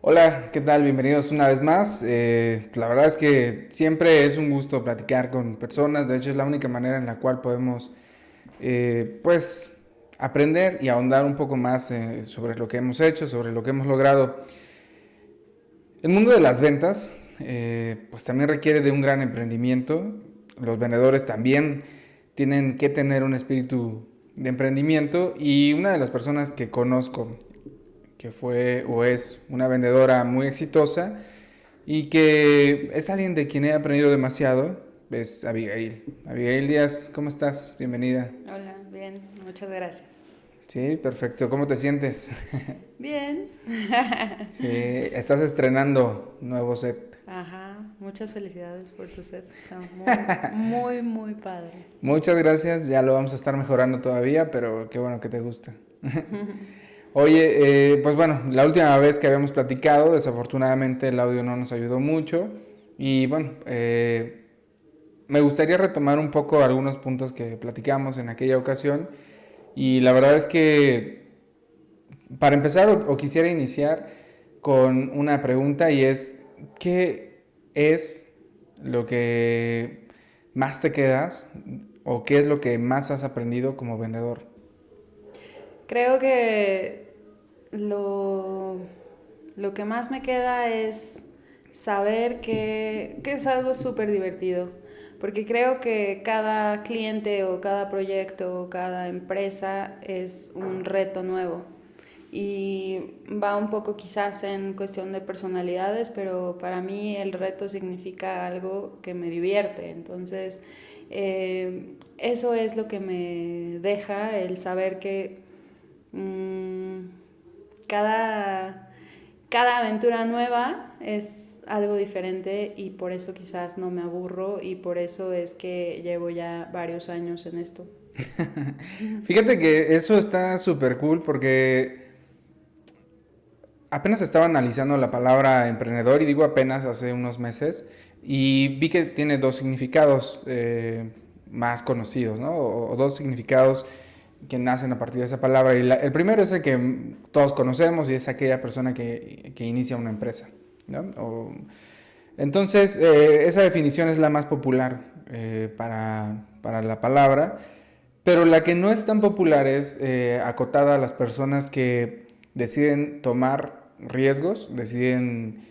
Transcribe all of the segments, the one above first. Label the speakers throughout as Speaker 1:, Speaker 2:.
Speaker 1: Hola, ¿qué tal? Bienvenidos una vez más. La verdad es que siempre es un gusto platicar con personas. De hecho, es la única manera en la cual podemos, pues, aprender y ahondar un poco más sobre lo que hemos hecho, sobre lo que hemos logrado. El mundo de las ventas, pues, también requiere de un gran emprendimiento. Los vendedores también tienen que tener un espíritu de emprendimiento y una de las personas que conozco que fue o es una vendedora muy exitosa y que es alguien de quien he aprendido demasiado, es Abigail. Abigail Díaz, ¿cómo estás? Bienvenida.
Speaker 2: Hola, bien, muchas gracias.
Speaker 1: Sí, perfecto. ¿Cómo te sientes?
Speaker 2: Bien.
Speaker 1: Sí, estás estrenando nuevo set.
Speaker 2: Ajá, muchas felicidades por tu set. Está muy padre.
Speaker 1: Muchas gracias, ya lo vamos a estar mejorando todavía, pero qué bueno que te gusta. Oye, pues bueno, la última vez que habíamos platicado, desafortunadamente el audio no nos ayudó mucho y bueno, me gustaría retomar un poco algunos puntos que platicamos en aquella ocasión y la verdad es que para empezar o quisiera iniciar con una pregunta y es, ¿qué es lo que más te quedas o qué es lo que más has aprendido como vendedor?
Speaker 2: Creo que lo, lo que más me queda es saber que es algo súper divertido, porque creo que cada cliente o cada proyecto o cada empresa es un reto nuevo y va un poco quizás en cuestión de personalidades, pero para mí el reto significa algo que me divierte, entonces eso es lo que me deja el saber que Mm, cada, cada aventura nueva es algo diferente y por eso quizás no me aburro y por eso es que llevo ya varios años en esto.
Speaker 1: Fíjate que eso está súper cool porque apenas estaba analizando la palabra emprendedor y digo apenas hace unos meses y vi que tiene dos significados más conocidos, ¿no? O dos significados que nacen a partir de esa palabra. Y el primero es el que todos conocemos y es aquella persona que inicia una empresa, ¿no? Entonces, esa definición es la más popular para la palabra, pero la que no es tan popular es acotada a las personas que deciden tomar riesgos, deciden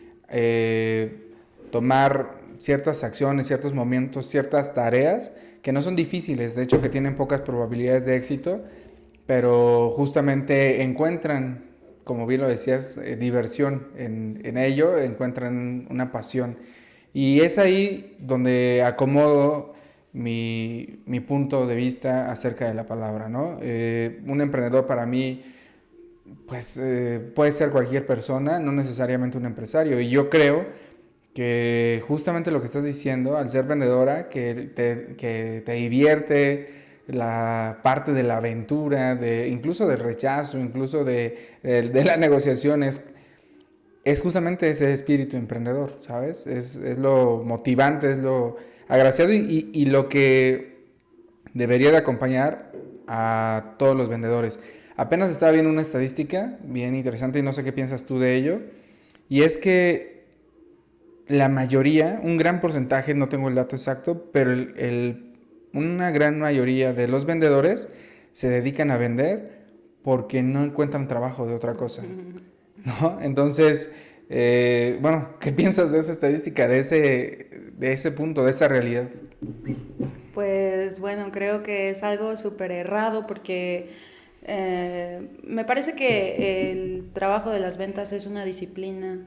Speaker 1: tomar ciertas acciones, ciertos momentos, ciertas tareas que no son difíciles, de hecho que tienen pocas probabilidades de éxito, pero justamente encuentran, como bien lo decías, diversión en ello, encuentran una pasión. Y es ahí donde acomodo mi punto de vista acerca de la palabra, ¿no? Un emprendedor para mí, pues puede ser cualquier persona, no necesariamente un empresario. Y yo creo que justamente lo que estás diciendo, al ser vendedora, que te divierte la parte de la aventura, incluso del rechazo, incluso de la negociación, es justamente ese espíritu emprendedor, ¿sabes? Es lo motivante, es lo agraciado y lo que debería de acompañar a todos los vendedores. Apenas estaba viendo una estadística bien interesante y no sé qué piensas tú de ello, y es que la mayoría, un gran porcentaje, no tengo el dato exacto, pero una gran mayoría de los vendedores se dedican a vender porque no encuentran trabajo de otra cosa, ¿no? Entonces, bueno, ¿qué piensas de esa estadística, de ese punto, de esa realidad?
Speaker 2: Pues bueno, creo que es algo súper errado porque me parece que el trabajo de las ventas es una disciplina,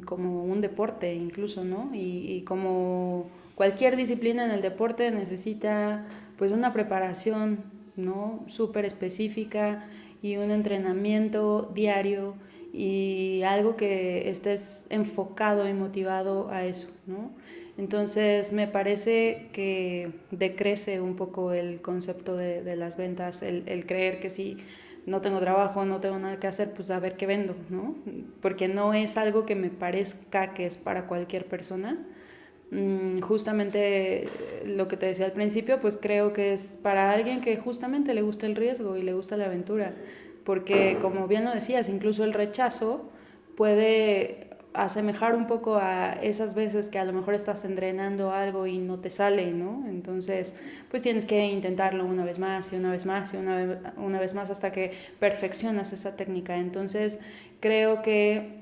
Speaker 2: como un deporte incluso, ¿no? Y como cualquier disciplina en el deporte necesita pues una preparación, ¿no? Súper específica y un entrenamiento diario y algo que estés enfocado y motivado a eso, ¿no? Entonces me parece que decrece un poco el concepto de las ventas, el creer que si no tengo trabajo, no tengo nada que hacer, pues a ver qué vendo, ¿no? Porque no es algo que me parezca que es para cualquier persona. Justamente lo que te decía al principio, pues creo que es para alguien que justamente le gusta el riesgo y le gusta la aventura, porque como bien lo decías, incluso el rechazo puede asemejar un poco a esas veces que a lo mejor estás entrenando algo y no te sale, ¿no? Entonces, pues tienes que intentarlo una vez más y una vez más y una vez más hasta que perfeccionas esa técnica. Entonces, creo que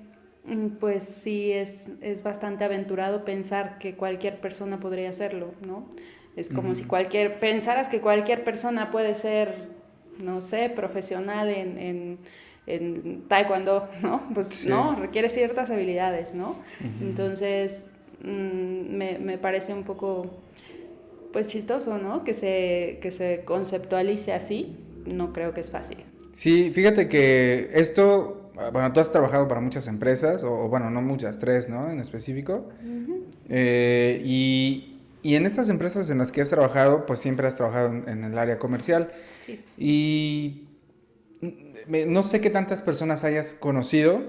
Speaker 2: pues sí es bastante aventurado pensar que cualquier persona podría hacerlo, ¿no? Es como si pensaras que cualquier persona puede ser, no sé, profesional en taekwondo, ¿no? Pues
Speaker 1: Sí.
Speaker 2: no, requiere ciertas habilidades, ¿no?
Speaker 1: Ujú.
Speaker 2: Entonces, me parece un poco, pues chistoso, ¿no? Que se conceptualice así. No creo que es fácil.
Speaker 1: Sí, fíjate que esto, bueno, tú has trabajado para muchas empresas, o bueno, no muchas, tres, ¿no? En específico. Y en estas empresas en las que has trabajado, pues siempre has trabajado en el área comercial.
Speaker 2: Sí.
Speaker 1: Y no sé qué tantas personas hayas conocido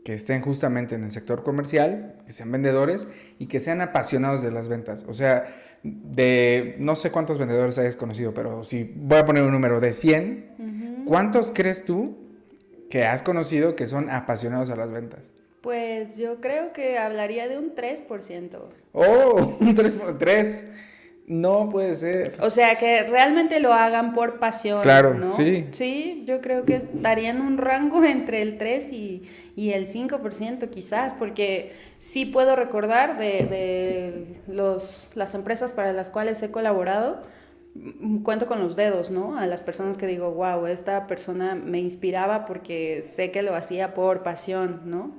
Speaker 1: que estén justamente en el sector comercial, que sean vendedores y que sean apasionados de las ventas. O sea, de no sé cuántos vendedores hayas conocido, pero si voy a poner un número de 100, ¿cuántos crees tú que has conocido que son apasionados a las ventas?
Speaker 2: Pues yo creo que hablaría de un 3%.
Speaker 1: ¡Oh! Un 3 por 3. No puede ser.
Speaker 2: O sea, que realmente lo hagan por pasión,
Speaker 1: Claro,
Speaker 2: ¿no?
Speaker 1: sí.
Speaker 2: Sí, yo creo que estaría en un rango entre el 3 y el 5% quizás, porque sí puedo recordar las empresas para las cuales he colaborado, cuento con los dedos, ¿no? A las personas que digo, wow, esta persona me inspiraba porque sé que lo hacía por pasión, ¿no?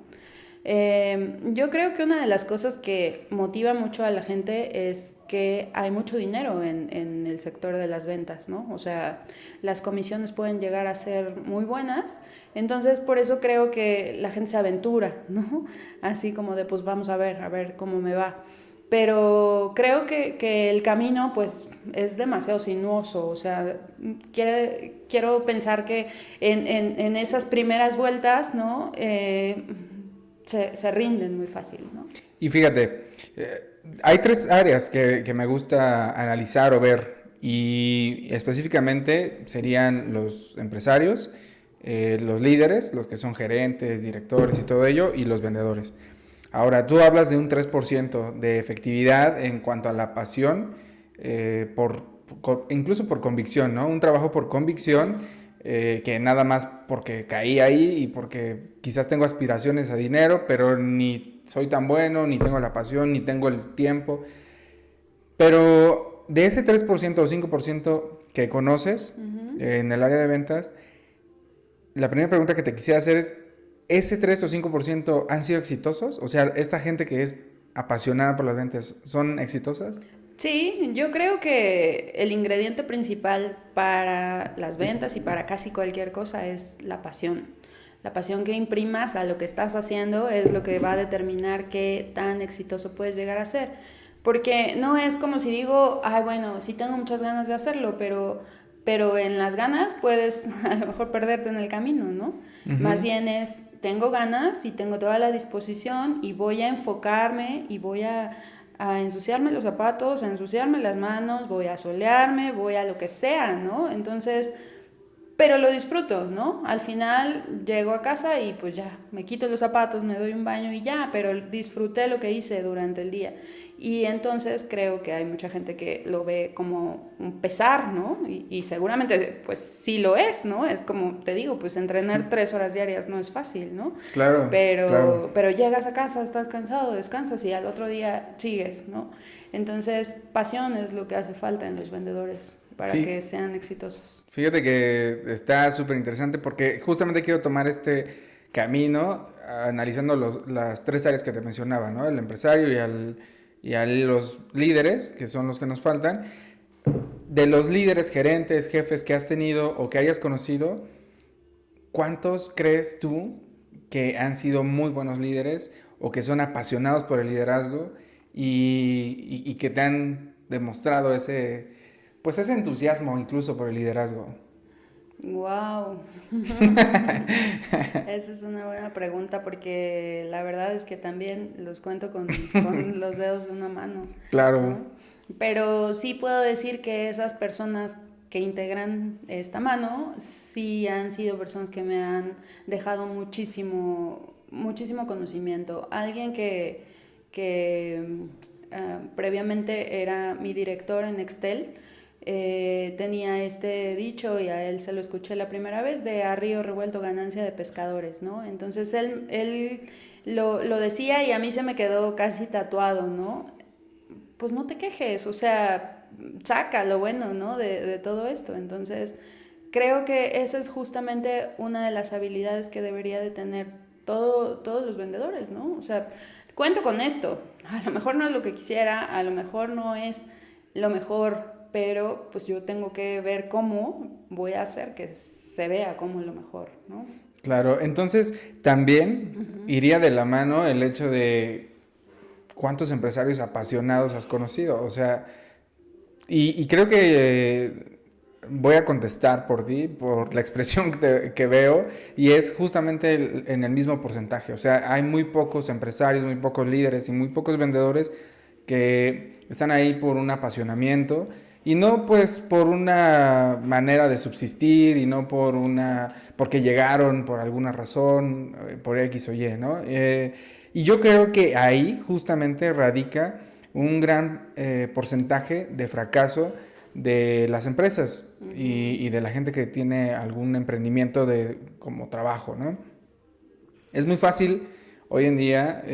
Speaker 2: Yo creo que una de las cosas que motiva mucho a la gente es que hay mucho dinero en el sector de las ventas, ¿no? O sea, las comisiones pueden llegar a ser muy buenas, entonces por eso creo que la gente se aventura, ¿no? Así como de, pues vamos a ver cómo me va. Pero creo que el camino, pues, es demasiado sinuoso, o sea, quiero pensar que en esas primeras vueltas, ¿no? Se rinden muy fácil, ¿no?
Speaker 1: Y fíjate, hay tres áreas que me gusta analizar o ver, y específicamente serían los empresarios, los líderes, los que son gerentes, directores y todo ello, y los vendedores. Ahora, tú hablas de un 3% de efectividad en cuanto a la pasión, incluso por convicción, ¿no? Un trabajo por convicción, que nada más porque caí ahí y porque quizás tengo aspiraciones a dinero, pero ni soy tan bueno, ni tengo la pasión, ni tengo el tiempo. Pero de ese 3% o 5% que conoces en el área de ventas, la primera pregunta que te quisiera hacer es, ¿ese 3 o 5% han sido exitosos? O sea, esta gente que es apasionada por las ventas, ¿son exitosas?
Speaker 2: Sí, yo creo que el ingrediente principal para las ventas y para casi cualquier cosa es la pasión. La pasión que imprimas a lo que estás haciendo es lo que va a determinar qué tan exitoso puedes llegar a ser. Porque no es como si digo, ay, bueno, sí tengo muchas ganas de hacerlo, pero en las ganas puedes a lo mejor perderte en el camino, ¿no? Más bien es, tengo ganas y tengo toda la disposición y voy a enfocarme y voy a ensuciarme los zapatos, a ensuciarme las manos, voy a solearme, voy a lo que sea, ¿no? Entonces, pero lo disfruto, ¿no? Al final llego a casa y pues ya, me quito los zapatos, me doy un baño y ya, pero disfruté lo que hice durante el día. Y entonces creo que hay mucha gente que lo ve como un pesar, ¿no? Y seguramente pues sí lo es, ¿no? Es como te digo, pues entrenar 3 horas diarias no es fácil, ¿no?
Speaker 1: Claro, claro.
Speaker 2: Pero llegas a casa, estás cansado, descansas y al otro día sigues, ¿no? Entonces pasión es lo que hace falta en los vendedores para que sean exitosos.
Speaker 1: Fíjate que está súper interesante porque justamente quiero tomar este camino analizando las tres áreas que te mencionaba, ¿no? El empresario y a los líderes, que son los que nos faltan. De los líderes, gerentes, jefes que has tenido o que hayas conocido, ¿cuántos crees tú que han sido muy buenos líderes o que son apasionados por el liderazgo y que te han demostrado pues ese entusiasmo incluso por el liderazgo?
Speaker 2: Wow. Esa es una buena pregunta porque la verdad es que también los cuento con los dedos de una mano,
Speaker 1: Claro.
Speaker 2: ¿no? Pero sí puedo decir que esas personas que integran esta mano sí han sido personas que me han dejado muchísimo muchísimo conocimiento. Alguien que previamente era mi director en Excel, tenía este dicho, y a él se lo escuché la primera vez, de a río revuelto ganancia de pescadores, ¿no? Entonces él lo decía y a mí se me quedó casi tatuado, ¿no? Pues no te quejes, o sea, saca lo bueno, ¿no? De todo esto. Entonces, creo que esa es justamente una de las habilidades que debería de tener todos los vendedores, ¿no? O sea, cuento con esto, a lo mejor no es lo que quisiera, a lo mejor no es lo mejor, pero pues yo tengo que ver cómo voy a hacer que se vea como lo mejor, ¿no?
Speaker 1: Claro, entonces también iría de la mano el hecho de cuántos empresarios apasionados has conocido, o sea, y creo que voy a contestar por ti, por la expresión que veo, y es justamente en el mismo porcentaje, o sea, hay muy pocos empresarios, muy pocos líderes y muy pocos vendedores que están ahí por un apasionamiento y no pues por una manera de subsistir y no por porque llegaron por alguna razón, por X o Y, ¿no? Y yo creo que ahí justamente radica un gran porcentaje de fracaso de las empresas y de la gente que tiene algún emprendimiento como trabajo, ¿no? Es muy fácil hoy en día,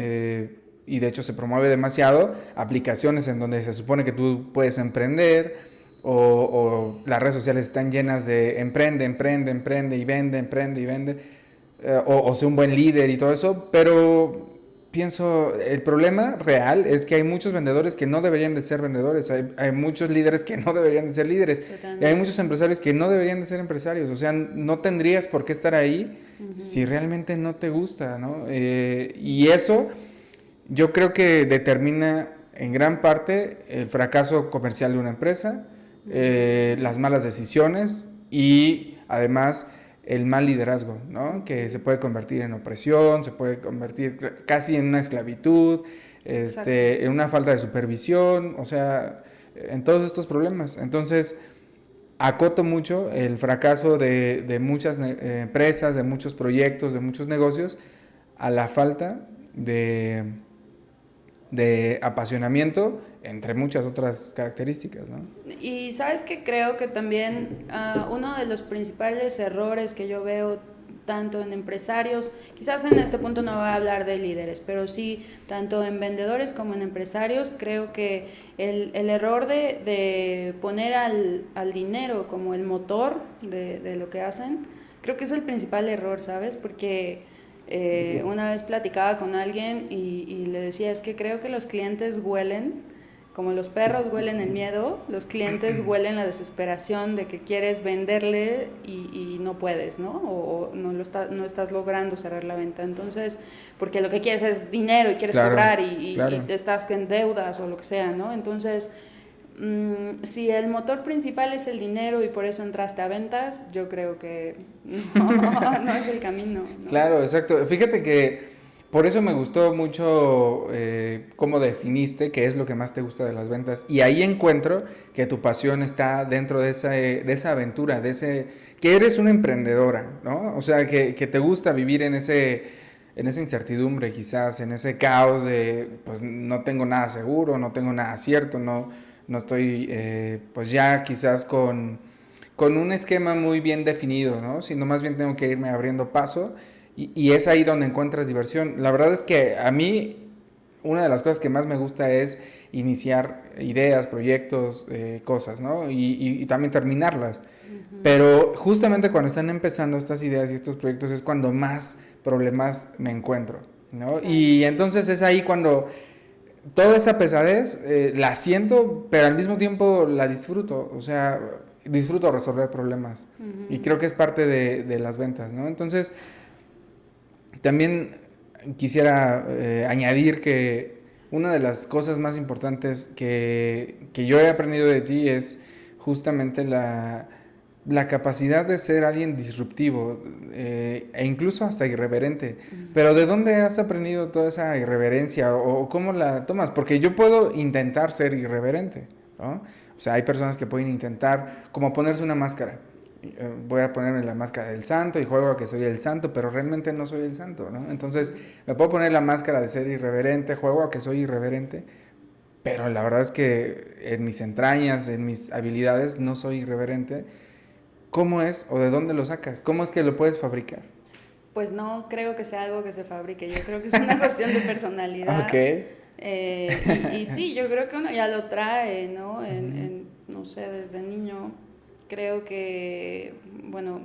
Speaker 1: y de hecho se promueve demasiado, aplicaciones en donde se supone que tú puedes emprender, o las redes sociales están llenas de emprende y vende, emprende y vende, o sea un buen líder y todo eso, pero pienso, el problema real es que hay muchos vendedores que no deberían de ser vendedores, hay muchos líderes que no deberían de ser líderes, y hay muchos empresarios que no deberían de ser empresarios, o sea, no tendrías por qué estar ahí si realmente no te gusta, ¿no? Y eso yo creo que determina en gran parte el fracaso comercial de una empresa, las malas decisiones y además el mal liderazgo, ¿no? Que se puede convertir en opresión, se puede convertir casi en una esclavitud, en una falta de supervisión, o sea, en todos estos problemas. Entonces, acoto mucho el fracaso de muchas empresas, de muchos proyectos, de muchos negocios, a la falta de apasionamiento, entre muchas otras características, ¿no?
Speaker 2: Y sabes que creo que también uno de los principales errores que yo veo tanto en empresarios, quizás en este punto no voy a hablar de líderes, pero sí tanto en vendedores como en empresarios, creo que el error de poner al dinero como el motor de lo que hacen, creo que es el principal error, ¿sabes? Porque una vez platicaba con alguien y le decía, es que creo que los clientes huelen, como los perros huelen el miedo, los clientes huelen la desesperación de que quieres venderle y no puedes, ¿no? O no estás logrando cerrar la venta. Entonces, porque lo que quieres es dinero y quieres cobrar y estás en deudas o lo que sea, ¿no? Entonces, si el motor principal es el dinero y por eso entraste a ventas, yo creo que no es el camino, ¿no?
Speaker 1: Claro, exacto. Fíjate que por eso me gustó mucho cómo definiste qué es lo que más te gusta de las ventas. Y ahí encuentro que tu pasión está dentro de esa aventura, que eres una emprendedora, ¿no? O sea, que te gusta vivir en esa incertidumbre quizás, en ese caos de, pues no tengo nada seguro, no tengo nada cierto, no estoy, pues ya quizás con un esquema muy bien definido, ¿no? Sino más bien tengo que irme abriendo paso. Y es ahí donde encuentras diversión. La verdad es que a mí una de las cosas que más me gusta es iniciar ideas, proyectos, cosas, ¿no? Y también terminarlas. Pero justamente cuando están empezando estas ideas y estos proyectos es cuando más problemas me encuentro, ¿no? Y entonces es ahí cuando toda esa pesadez la siento, pero al mismo tiempo la disfruto. O sea, disfruto resolver problemas. Y creo que es parte de las ventas, ¿no? Entonces, también quisiera añadir que una de las cosas más importantes que yo he aprendido de ti es justamente la capacidad de ser alguien disruptivo e incluso hasta irreverente. Pero ¿de dónde has aprendido toda esa irreverencia o cómo la tomas? Porque yo puedo intentar ser irreverente, ¿no? O sea, hay personas que pueden intentar como ponerse una máscara voy a ponerme la máscara del santo y juego a que soy el santo, pero realmente no soy el santo, ¿no? Entonces, me puedo poner la máscara de ser irreverente, juego a que soy irreverente, pero la verdad es que en mis entrañas, en mis habilidades, no soy irreverente. ¿Cómo es o de dónde lo sacas? ¿Cómo es que lo puedes fabricar?
Speaker 2: Pues no creo que sea algo que se fabrique, yo creo que es una cuestión de personalidad.
Speaker 1: Ok.
Speaker 2: Y sí, yo creo que uno ya lo trae, ¿no?
Speaker 1: Ujú.
Speaker 2: No sé, desde niño. Creo que, bueno,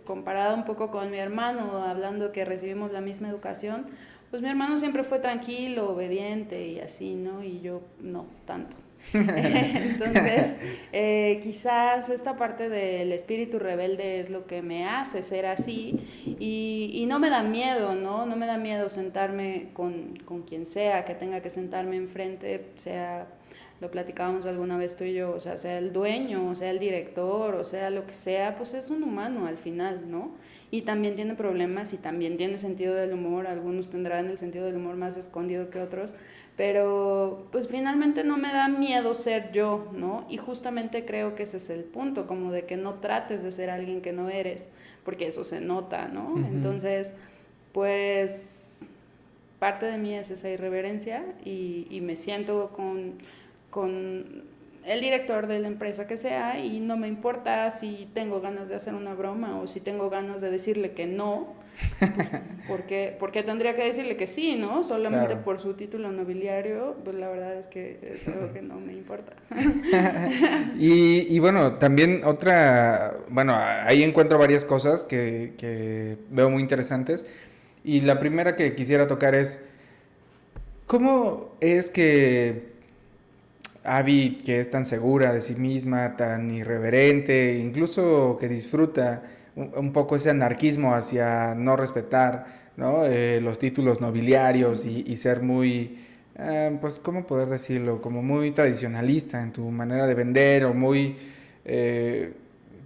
Speaker 2: comparado un poco con mi hermano, hablando que recibimos la misma educación, pues mi hermano siempre fue tranquilo, obediente y así, ¿no? Y yo no tanto. Entonces, quizás esta parte del espíritu rebelde es lo que me hace ser así y no me da miedo, ¿no? No me da miedo sentarme con quien sea que tenga que sentarme enfrente, sea, lo platicábamos alguna vez tú y yo, o sea el dueño, o sea el director, o sea lo que sea, pues es un humano al final, ¿no? Y también tiene problemas y también tiene sentido del humor, algunos tendrán el sentido del humor más escondido que otros, pero pues finalmente no me da miedo ser yo, ¿no? Y justamente creo que ese es el punto, como de que no trates de ser alguien que no eres, porque eso se nota, ¿no?
Speaker 1: Ujú.
Speaker 2: Entonces, pues parte de mí es esa irreverencia y me siento con el director de la empresa que sea y no me importa si tengo ganas de hacer una broma o si tengo ganas de decirle que no, pues por qué tendría que decirle que sí, ¿no? Solamente
Speaker 1: Claro.
Speaker 2: por su título nobiliario, pues la verdad es que es algo que no me importa.
Speaker 1: Y bueno, también bueno, ahí encuentro varias cosas que veo muy interesantes. Y la primera que quisiera tocar es, ¿cómo es que Abby, que es tan segura de sí misma, tan irreverente, incluso que disfruta un poco ese anarquismo hacia no respetar, ¿no? Los títulos nobiliarios y ser muy, pues, ¿cómo poder decirlo? Como muy tradicionalista en tu manera de vender o muy, eh,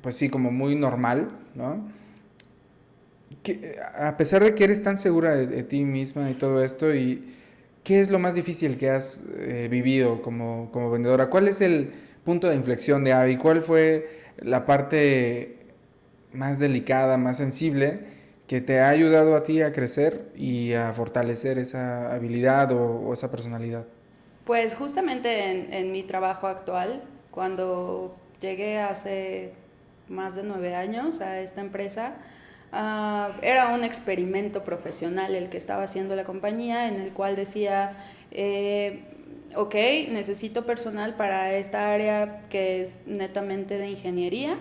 Speaker 1: pues sí, como muy normal, ¿no? A pesar de que eres tan segura de ti misma y todo esto, y ¿qué es lo más difícil que has vivido como vendedora? ¿Cuál es el punto de inflexión de Abby? ¿Cuál fue la parte más delicada, más sensible, que te ha ayudado a ti a crecer y a fortalecer esa habilidad o esa personalidad?
Speaker 2: Pues justamente en mi trabajo actual, cuando llegué hace más de 9 años a esta empresa, era un experimento profesional el que estaba haciendo la compañía, en el cual decía, ok, necesito personal para esta área que es netamente de ingeniería,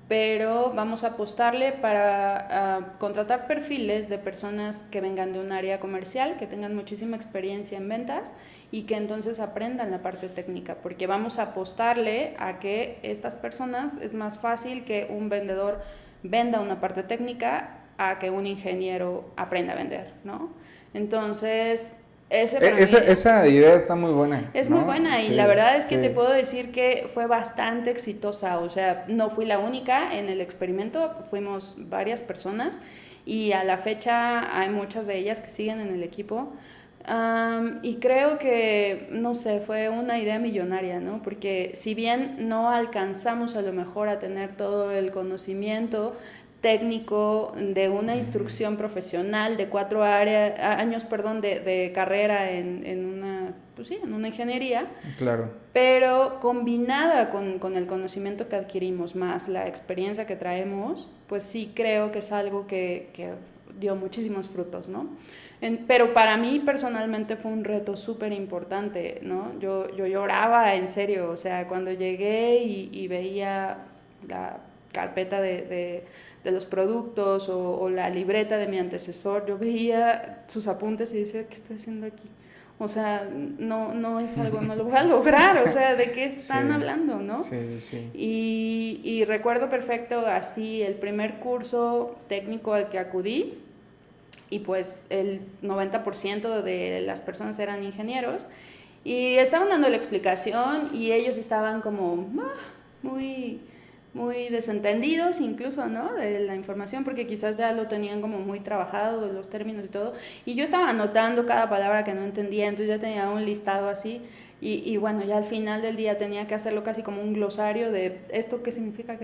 Speaker 2: pero vamos a apostarle para contratar perfiles de personas que vengan de un área comercial, que tengan muchísima experiencia en ventas y que entonces aprendan la parte técnica, porque vamos a apostarle a que estas personas es más fácil que un vendedor venda una parte técnica a que un ingeniero aprenda a vender, ¿no? Entonces, ese para mí
Speaker 1: Esa idea está muy buena,
Speaker 2: es muy
Speaker 1: ¿no?
Speaker 2: buena y la
Speaker 1: Sí,
Speaker 2: verdad es que te
Speaker 1: sí.
Speaker 2: puedo decir que fue bastante exitosa, o sea, no fui la única en el experimento, fuimos varias personas y a la fecha hay muchas de ellas que siguen en el equipo. Y creo que, no sé, fue una idea millonaria, ¿no? Porque si bien no alcanzamos a lo mejor a tener todo el conocimiento técnico de una instrucción profesional de 4 años, perdón, de carrera en una, pues sí, en una ingeniería,
Speaker 1: Claro.
Speaker 2: pero combinada con el conocimiento que adquirimos más la experiencia que traemos, pues sí creo que es algo que dio muchísimos frutos, ¿no? Pero para mí personalmente fue un reto súper importante, ¿no? Yo lloraba en serio, o sea, cuando llegué y veía la carpeta de los productos o la libreta de mi antecesor, yo veía sus apuntes y decía, ¿qué estoy haciendo aquí? O sea, no es algo, no lo voy a lograr, o sea, ¿de qué están
Speaker 1: Sí,
Speaker 2: hablando, no?
Speaker 1: sí, sí, sí.
Speaker 2: Y recuerdo perfecto así el primer curso técnico al que acudí, y pues el 90% de las personas eran ingenieros, y estaban dando la explicación y ellos estaban como muy, muy desentendidos incluso, ¿no? De la información, porque quizás ya lo tenían como muy trabajado, los términos y todo. Y yo estaba anotando cada palabra que no entendía, entonces ya tenía un listado así. Y bueno, ya al final del día tenía que hacerlo casi como un glosario de esto qué significa,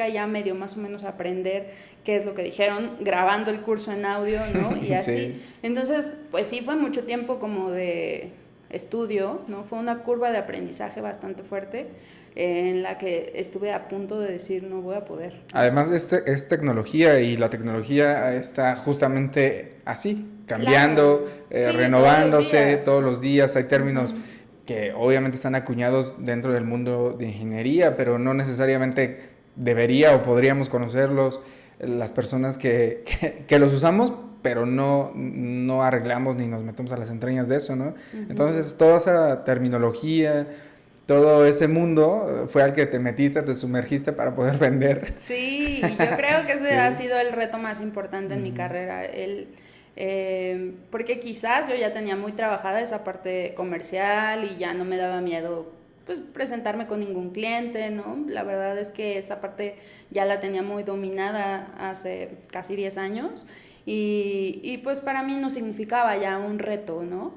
Speaker 2: y ya medio más o menos aprender qué es lo que dijeron, grabando el curso en audio, ¿no? Y así.
Speaker 1: Sí.
Speaker 2: Entonces, pues sí fue mucho tiempo como de estudio, ¿no? Fue una curva de aprendizaje bastante fuerte en la que estuve a punto de decir no voy a poder.
Speaker 1: Además, es tecnología y la tecnología está justamente así,
Speaker 2: Claro,
Speaker 1: cambiando,
Speaker 2: sí, todos los
Speaker 1: renovándose
Speaker 2: días.
Speaker 1: todos los días. Hay términos
Speaker 2: Ujú.
Speaker 1: que obviamente están acuñados dentro del mundo de ingeniería, pero no necesariamente debería o podríamos conocerlos las personas que los usamos, pero no arreglamos ni nos metemos a las entrañas de eso, ¿no?
Speaker 2: Ujú.
Speaker 1: Entonces, toda esa terminología, todo ese mundo fue al que te metiste, te sumergiste para poder vender.
Speaker 2: Sí, y yo creo que ese ha
Speaker 1: Sí.
Speaker 2: sido el reto más importante en mi
Speaker 1: Ujú.
Speaker 2: carrera, porque quizás yo ya tenía muy trabajada esa parte comercial y ya no me daba miedo pues presentarme con ningún cliente, ¿no? La verdad es que esa parte ya la tenía muy dominada hace casi 10 años y pues para mí no significaba ya un reto, ¿no?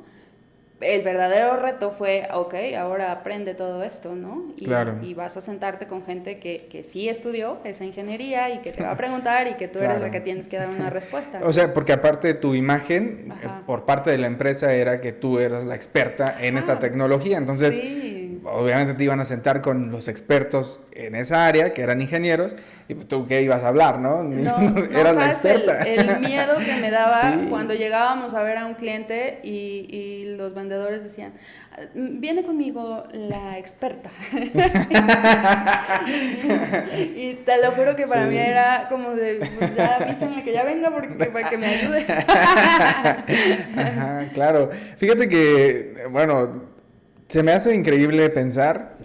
Speaker 2: El verdadero reto fue, ok, ahora aprende todo esto, ¿no?
Speaker 1: Claro,
Speaker 2: Y vas a sentarte con gente que sí estudió esa ingeniería y que te va a preguntar y que tú eres la que
Speaker 1: claro.
Speaker 2: tienes que dar una respuesta,
Speaker 1: O
Speaker 2: ¿no?
Speaker 1: sea, porque aparte tu imagen
Speaker 2: Ajá.
Speaker 1: por parte de la empresa era que tú eras la experta en esa
Speaker 2: Ajá.
Speaker 1: tecnología, entonces
Speaker 2: Sí.
Speaker 1: obviamente te iban a sentar con los expertos en esa área, que eran ingenieros, y pues tú qué ibas a hablar, ¿no?
Speaker 2: No, no
Speaker 1: Eras la
Speaker 2: sabes
Speaker 1: experta.
Speaker 2: el miedo que me daba cuando
Speaker 1: Sí.
Speaker 2: llegábamos a ver a un cliente y los vendedores decían, viene conmigo la experta. Y te lo juro que para mí
Speaker 1: Sí.
Speaker 2: era como de, pues ya avísenle que ya venga porque, para que me ayude.
Speaker 1: Ajá, claro. Fíjate que, bueno, se me hace increíble pensar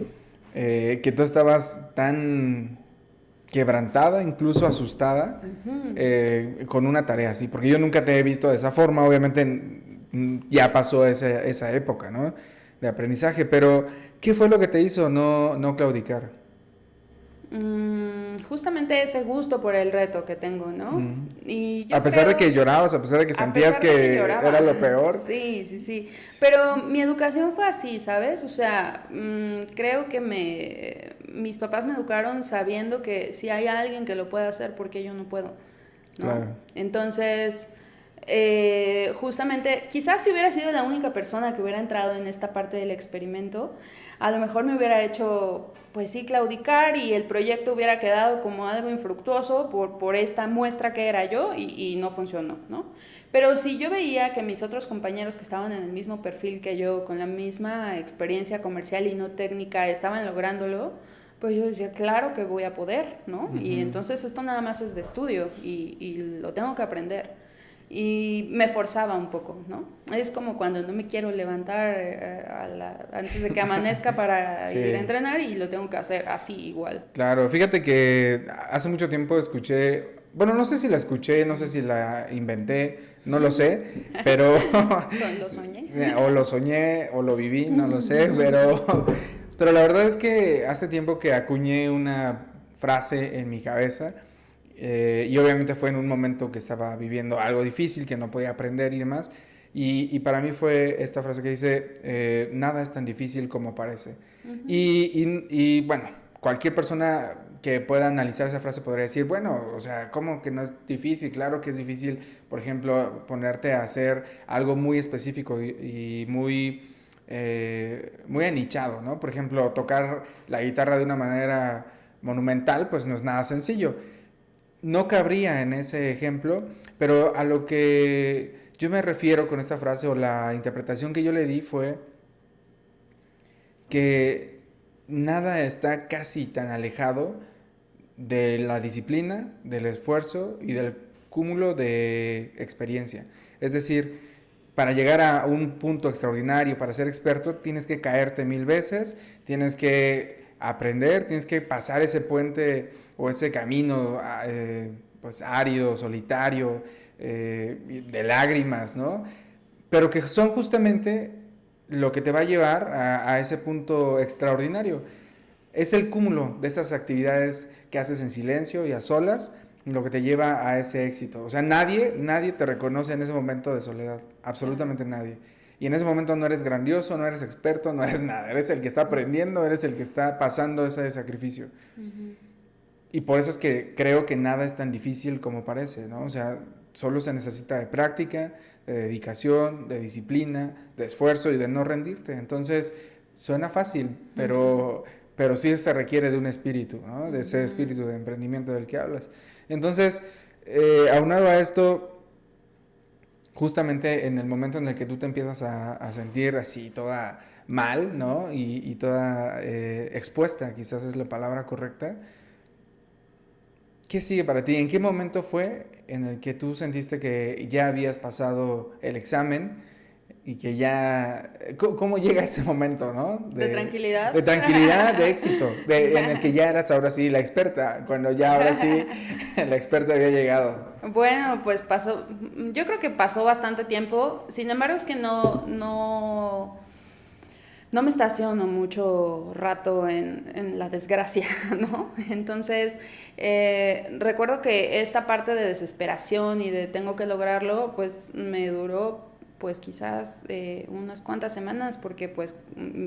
Speaker 1: que tú estabas tan quebrantada, incluso asustada,
Speaker 2: Ujú.
Speaker 1: con una tarea así, porque yo nunca te he visto de esa forma, obviamente ya pasó esa época, ¿no? De aprendizaje, pero ¿qué fue lo que te hizo no claudicar?
Speaker 2: Justamente ese gusto por el reto que tengo, ¿no?
Speaker 1: Mm.
Speaker 2: Y
Speaker 1: A
Speaker 2: yo
Speaker 1: pesar de
Speaker 2: creo,
Speaker 1: que llorabas, a pesar de que
Speaker 2: a
Speaker 1: sentías
Speaker 2: pesar de que
Speaker 1: que era
Speaker 2: lloraba,
Speaker 1: lo peor.
Speaker 2: sí, sí, sí, pero mi educación fue así, ¿sabes? O sea, creo que mis papás me educaron sabiendo que si hay alguien que lo puede hacer, ¿por qué yo no puedo? ¿No?
Speaker 1: Claro.
Speaker 2: Entonces, justamente, quizás si hubiera sido la única persona que hubiera entrado en esta parte del experimento, a lo mejor me hubiera hecho, pues sí, claudicar y el proyecto hubiera quedado como algo infructuoso por esta muestra que era yo y no funcionó, ¿no? Pero si yo veía que mis otros compañeros que estaban en el mismo perfil que yo, con la misma experiencia comercial y no técnica, estaban lográndolo, pues yo decía, claro que voy a poder, ¿no? Y
Speaker 1: Ujú.
Speaker 2: entonces esto nada más es de estudio y lo tengo que aprender. Y me forzaba un poco, ¿no? Es como cuando no me quiero levantar antes de que amanezca para ir a
Speaker 1: Sí.
Speaker 2: entrenar y lo tengo que hacer así igual.
Speaker 1: Claro, fíjate que hace mucho tiempo escuché, bueno, no sé si la escuché, no sé si la inventé, no lo sé, pero
Speaker 2: Lo soñé.
Speaker 1: o lo soñé o lo viví, no lo sé, pero la verdad es que hace tiempo que acuñé una frase en mi cabeza y obviamente fue en un momento que estaba viviendo algo difícil, que no podía aprender y demás, y para mí fue esta frase que dice, nada es tan difícil como parece. Y bueno, cualquier persona que pueda analizar esa frase podría decir, bueno, o sea, ¿cómo que no es difícil? Claro que es difícil, por ejemplo, ponerte a hacer algo muy específico y muy anichado, ¿no? Por ejemplo, tocar la guitarra de una manera monumental, pues no es nada sencillo. No cabría en ese ejemplo, pero a lo que yo me refiero con esta frase o la interpretación que yo le di fue que nada está casi tan alejado de la disciplina, del esfuerzo y del cúmulo de experiencia. Es decir, para llegar a un punto extraordinario, para ser experto, tienes que caerte 1000 veces, tienes que aprender, tienes que pasar ese puente o ese camino pues árido, solitario, de lágrimas, ¿no? Pero que son justamente lo que te va a llevar a ese punto extraordinario. Es el cúmulo de esas actividades que haces en silencio y a solas lo que te lleva a ese éxito. O sea, nadie te reconoce en ese momento de soledad,
Speaker 2: Claro.
Speaker 1: absolutamente nadie. Y en ese momento no eres grandioso, no eres experto, no eres nada. Eres el que está aprendiendo, eres el que está pasando ese sacrificio.
Speaker 2: Ujú.
Speaker 1: Y por eso es que creo que nada es tan difícil como parece, ¿no? O sea, solo se necesita de práctica, de dedicación, de disciplina, de esfuerzo y de no rendirte. Entonces, suena fácil, pero sí se requiere de un espíritu, ¿no? De ese espíritu de emprendimiento del que hablas. Entonces, aunado a esto, justamente en el momento en el que tú te empiezas a sentir así toda mal, ¿no? Y toda expuesta, quizás es la palabra correcta. ¿Qué sigue para ti? ¿En qué momento fue en el que tú sentiste que ya habías pasado el examen y que ya... ¿Cómo llega ese momento, no?
Speaker 2: ¿De tranquilidad?
Speaker 1: De tranquilidad, de éxito, en el que ya eras ahora sí la experta, cuando ya ahora sí la experta había llegado.
Speaker 2: Bueno, pues pasó, yo creo que pasó bastante tiempo, sin embargo es que no me estaciono mucho rato en la desgracia, ¿no? Entonces, recuerdo que esta parte de desesperación y de tengo que lograrlo, pues me duró pues quizás unas cuantas semanas, porque pues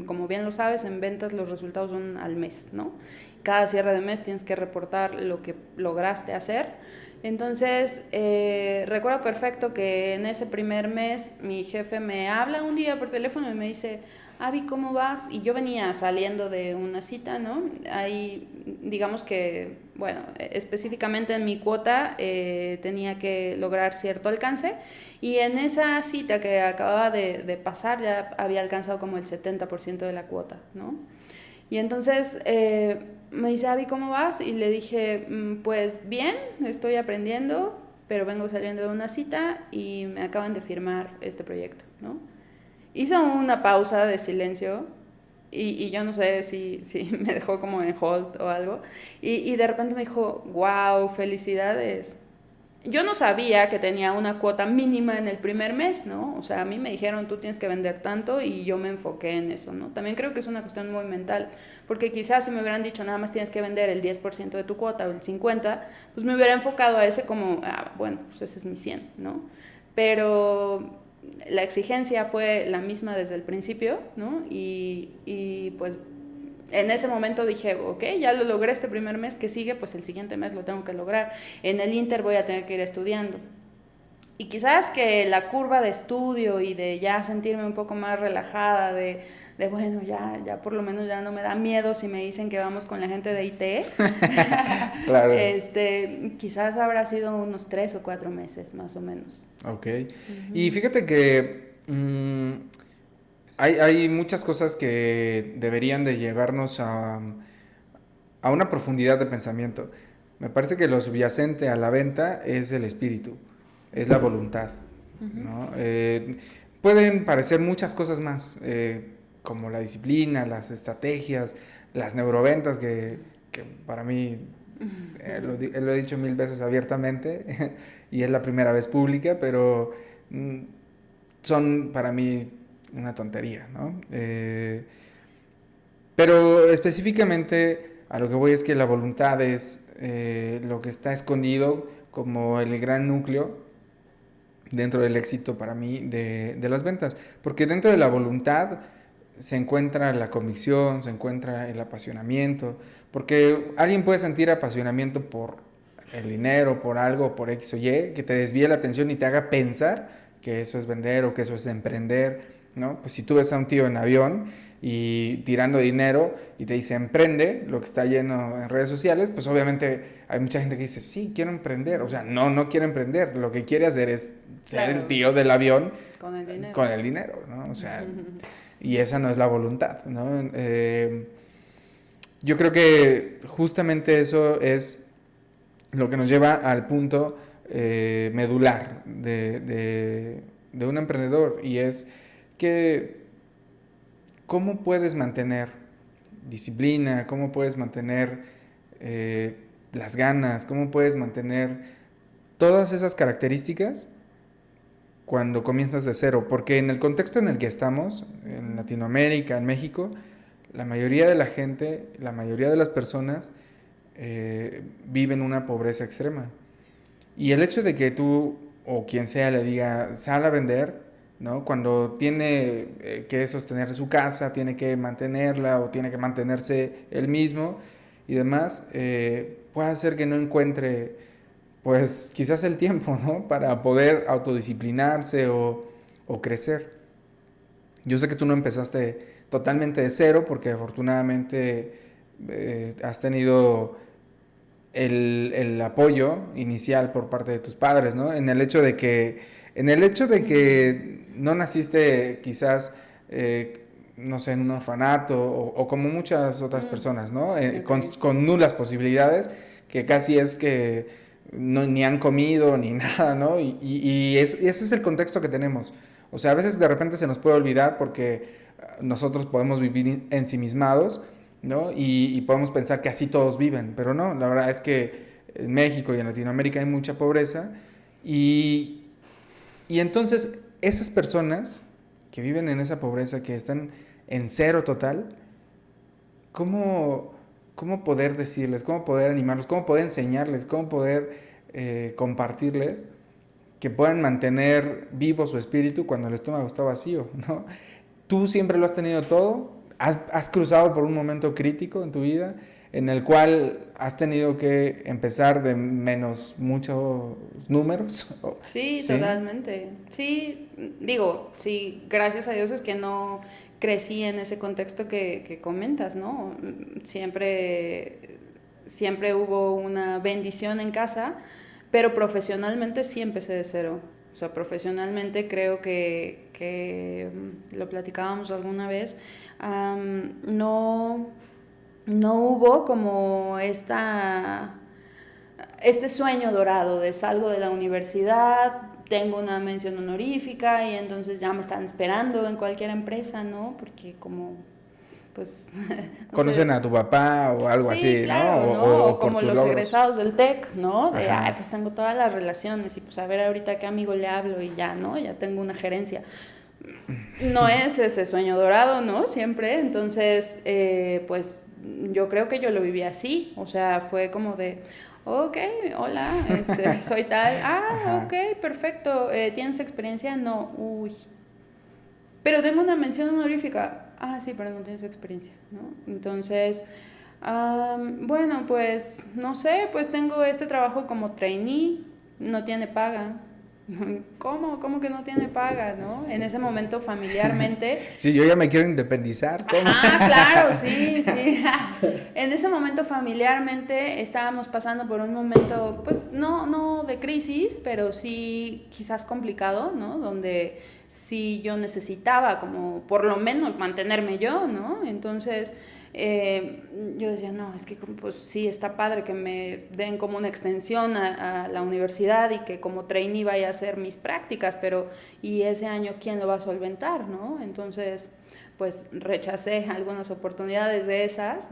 Speaker 2: como bien lo sabes, en ventas los resultados son al mes, ¿no? Cada cierre de mes tienes que reportar lo que lograste hacer. Entonces, recuerdo perfecto que en ese primer mes mi jefe me habla un día por teléfono y me dice, Avi, ¿cómo vas? Y yo venía saliendo de una cita, ¿no? Ahí, digamos que, bueno, específicamente en mi cuota tenía que lograr cierto alcance y en esa cita que acababa de pasar ya había alcanzado como el 70% de la cuota, ¿no? Y entonces me dice, Avi, ¿cómo vas? Y le dije, pues bien, estoy aprendiendo, pero vengo saliendo de una cita y me acaban de firmar este proyecto, ¿no? Hizo una pausa de silencio y yo no sé si me dejó como en hold o algo. Y de repente me dijo, wow, felicidades. Yo no sabía que tenía una cuota mínima en el primer mes, ¿no? O sea, a mí me dijeron, tú tienes que vender tanto y yo me enfoqué en eso, ¿no? También creo que es una cuestión muy mental, porque quizás si me hubieran dicho nada más tienes que vender el 10% de tu cuota o el 50%, pues me hubiera enfocado a ese como, bueno, pues ese es mi 100, ¿no? Pero la exigencia fue la misma desde el principio, ¿no? Y pues en ese momento dije, ok, ya lo logré este primer mes, que sigue, pues el siguiente mes lo tengo que lograr. En el Inter voy a tener que ir estudiando. Y quizás que la curva de estudio y de ya sentirme un poco más relajada, de bueno, ya por lo menos ya no me da miedo si me dicen que vamos con la gente de IT,
Speaker 1: Claro.
Speaker 2: Quizás habrá sido unos 3 o 4 meses más o menos.
Speaker 1: Ok. Y fíjate que hay muchas cosas que deberían de llevarnos a una profundidad de pensamiento. Me parece que lo subyacente a la venta es el espíritu, es la voluntad, ¿no? Pueden parecer muchas cosas más, como la disciplina, las estrategias, las neuroventas, que para mí lo he dicho 1000 veces abiertamente y es la primera vez pública, pero son para mí una tontería, ¿no? Pero específicamente a lo que voy es que la voluntad es lo que está escondido como el gran núcleo dentro del éxito para mí de las ventas. Porque dentro de la voluntad se encuentra la convicción, se encuentra el apasionamiento. Porque alguien puede sentir apasionamiento por el dinero, por algo, por X o Y, que te desvíe la atención y te haga pensar que eso es vender o que eso es emprender, ¿no? Pues si tú ves a un tío en avión y tirando dinero y te dice emprende, lo que está lleno en redes sociales, pues obviamente hay mucha gente que dice, sí, quiero emprender. O sea, no quiere emprender, lo que quiere hacer es ser
Speaker 2: Claro.
Speaker 1: el tío del avión
Speaker 2: Con el dinero.
Speaker 1: ¿no? O sea, y esa no es la voluntad, ¿no? Yo creo que justamente eso es lo que nos lleva al punto medular de un emprendedor, y es que cómo puedes mantener disciplina, cómo puedes mantener las ganas, cómo puedes mantener todas esas características cuando comienzas de cero, porque en el contexto en el que estamos, en Latinoamérica, en México, la mayoría de la gente, la mayoría de las personas viven una pobreza extrema. Y el hecho de que tú o quien sea le diga, sal a vender, ¿no? Cuando tiene que sostener su casa, tiene que mantenerla o tiene que mantenerse él mismo y demás, puede hacer que no encuentre, pues quizás el tiempo, ¿no? Para poder autodisciplinarse o crecer. Yo sé que tú no empezaste totalmente de cero porque afortunadamente has tenido el apoyo inicial por parte de tus padres, ¿no? En el hecho de que no naciste quizás, no sé, en un orfanato o como muchas otras personas, ¿no?
Speaker 2: Ok.
Speaker 1: Con nulas posibilidades, que casi es que no, ni han comido ni nada, ¿no? Ese es el contexto que tenemos. O sea, a veces de repente se nos puede olvidar porque nosotros podemos vivir ensimismados, ¿no? Y podemos pensar que así todos viven, pero no, la verdad es que en México y en Latinoamérica hay mucha pobreza y, y entonces esas personas que viven en esa pobreza, que están en cero total, ¿cómo, cómo poder decirles, cómo poder animarlos, cómo poder enseñarles, cómo poder compartirles que puedan mantener vivo su espíritu cuando el estómago está vacío, ¿no? Tú siempre lo has tenido todo, has cruzado por un momento crítico en tu vida en el cual has tenido que empezar de menos muchos números,
Speaker 2: Sí,
Speaker 1: ¿sí?
Speaker 2: totalmente. Sí, digo, sí, gracias a Dios es que no crecí en ese contexto que comentas, ¿no? Siempre hubo una bendición en casa, pero profesionalmente sí empecé de cero. O sea, profesionalmente creo que lo platicábamos alguna vez, no, no hubo como este sueño dorado de salgo de la universidad, tengo una mención honorífica y entonces ya me están esperando en cualquier empresa, ¿no? Porque como, pues, no
Speaker 1: Conocen a
Speaker 2: sé,
Speaker 1: tu papá o algo
Speaker 2: sí,
Speaker 1: así, ¿no?
Speaker 2: claro, ¿no? O
Speaker 1: O por
Speaker 2: como
Speaker 1: tus
Speaker 2: los
Speaker 1: logros.
Speaker 2: egresados del TEC, ¿no? De, ay,
Speaker 1: Ajá.
Speaker 2: pues tengo todas las relaciones y pues a ver ahorita qué amigo le hablo y ya, ¿no? Ya tengo una gerencia. No es ese sueño dorado, ¿no? Siempre. Entonces, pues yo creo que yo lo viví así. O sea, fue como de, ok, hola, soy tal. Ah,
Speaker 1: Ajá.
Speaker 2: ok, perfecto. ¿Tienes experiencia? No. Uy. Pero tengo una mención honorífica. Ah, sí, pero no tienes experiencia, ¿no? Entonces, bueno, pues no sé, pues tengo este trabajo como trainee, no tiene paga. ¿Cómo? ¿Cómo que no tiene paga, no? En ese momento familiarmente.
Speaker 1: Sí, yo ya me quiero independizar, ¿cómo?
Speaker 2: Ajá, claro, sí, sí. En ese momento familiarmente estábamos pasando por un momento, pues no de crisis, pero sí quizás complicado, ¿no? Donde sí yo necesitaba como por lo menos mantenerme yo, ¿no? Entonces yo decía, no, es que pues sí, está padre que me den como una extensión a la universidad y que como trainee vaya a hacer mis prácticas, pero ¿y ese año quién lo va a solventar, no? Entonces pues rechacé algunas oportunidades de esas,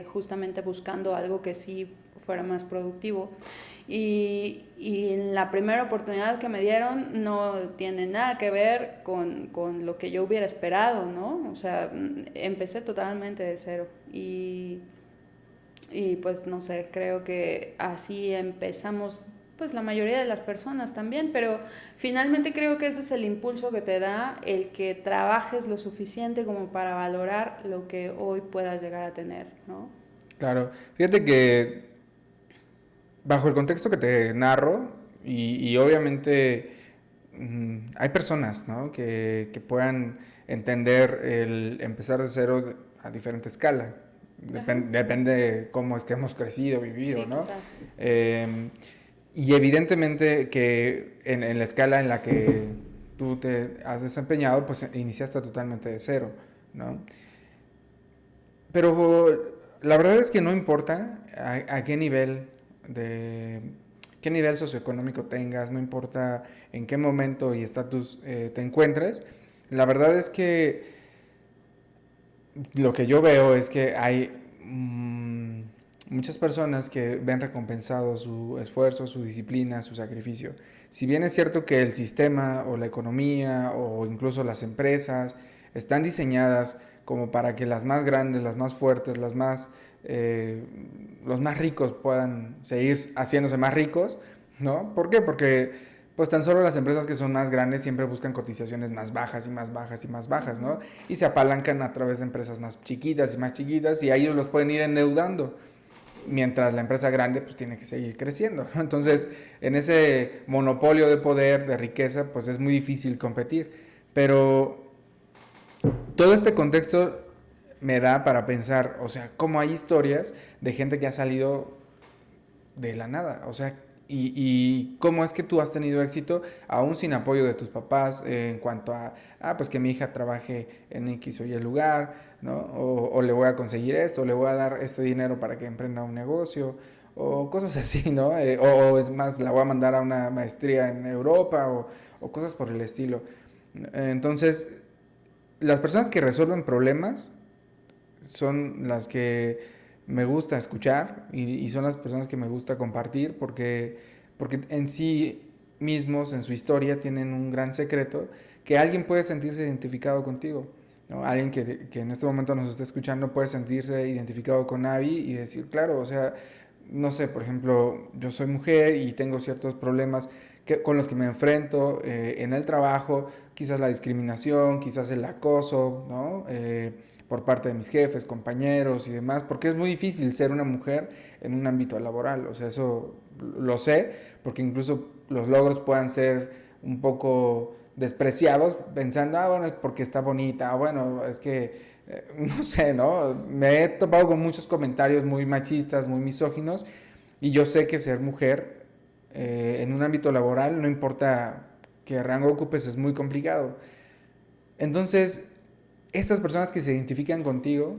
Speaker 2: justamente buscando algo que sí fuera más productivo. Y la primera oportunidad que me dieron no tiene nada que ver con lo que yo hubiera esperado, ¿no? O sea, empecé totalmente de cero. Y pues no sé, creo que así empezamos pues la mayoría de las personas también, pero finalmente creo que ese es el impulso que te da el que trabajes lo suficiente como para valorar lo que hoy puedas llegar a tener, ¿no?
Speaker 1: Claro. Fíjate que bajo el contexto que te narro, y obviamente hay personas, ¿no? Que puedan entender el empezar de cero a diferente escala.
Speaker 2: Ajá.
Speaker 1: Depende de cómo es que hemos crecido, vivido,
Speaker 2: Sí,
Speaker 1: ¿no?
Speaker 2: quizás.
Speaker 1: Eh, y evidentemente que en la escala en la que tú te has desempeñado, pues iniciaste totalmente de cero, ¿no? Pero la verdad es que no importa a qué nivel de qué nivel socioeconómico tengas, no importa en qué momento y estatus te encuentres. La verdad es que lo que yo veo es que hay muchas personas que ven recompensado su esfuerzo, su disciplina, su sacrificio. Si bien es cierto que el sistema o la economía o incluso las empresas están diseñadas como para que las más grandes, las más fuertes, eh, los más ricos puedan seguir haciéndose más ricos, ¿no? ¿Por qué? Porque pues tan solo las empresas que son más grandes siempre buscan cotizaciones más bajas y más bajas y más bajas, ¿no? Y se apalancan a través de empresas más chiquitas y a ellos los pueden ir endeudando. Mientras la empresa grande pues tiene que seguir creciendo. Entonces, en ese monopolio de poder, de riqueza, pues es muy difícil competir. Pero todo este contexto me da para pensar, o sea, cómo hay historias de gente que ha salido de la nada, o sea, y cómo es que tú has tenido éxito aún sin apoyo de tus papás en cuanto a, pues que mi hija trabaje en X o Y lugar, ¿no? O le voy a conseguir esto, o le voy a dar este dinero para que emprenda un negocio, o cosas así, ¿no? O es más, la voy a mandar a una maestría en Europa, o cosas por el estilo. Entonces, las personas que resuelven problemas son las que me gusta escuchar y son las personas que me gusta compartir porque en sí mismos, en su historia, tienen un gran secreto que alguien puede sentirse identificado contigo, ¿no? Alguien que en este momento nos está escuchando puede sentirse identificado con Abby y decir, claro, o sea, no sé, por ejemplo, yo soy mujer y tengo ciertos problemas con los que me enfrento en el trabajo, quizás la discriminación, quizás el acoso, ¿no? Por parte de mis jefes, compañeros y demás, porque es muy difícil ser una mujer en un ámbito laboral, o sea, eso lo sé, porque incluso los logros puedan ser un poco despreciados, pensando, bueno, es porque está bonita, bueno, es que, no sé, ¿no? Me he topado con muchos comentarios muy machistas, muy misóginos, y yo sé que ser mujer en un ámbito laboral, no importa qué rango ocupes, es muy complicado. Entonces, estas personas que se identifican contigo,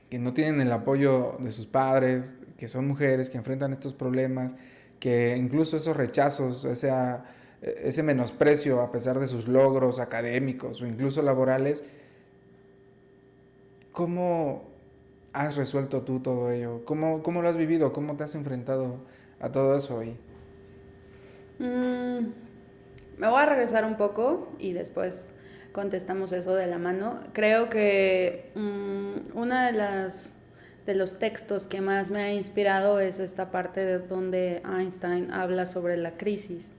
Speaker 1: que no tienen el apoyo de sus padres, que son mujeres, que enfrentan estos problemas, que incluso esos rechazos, ese menosprecio a pesar de sus logros académicos o incluso laborales, ¿cómo has resuelto tú todo ello? ¿Cómo lo has vivido? ¿Cómo te has enfrentado a todo eso hoy?
Speaker 2: Me voy a regresar un poco y después contestamos eso de la mano. Creo que una de los textos que más me ha inspirado es esta parte de donde Einstein habla sobre la crisis.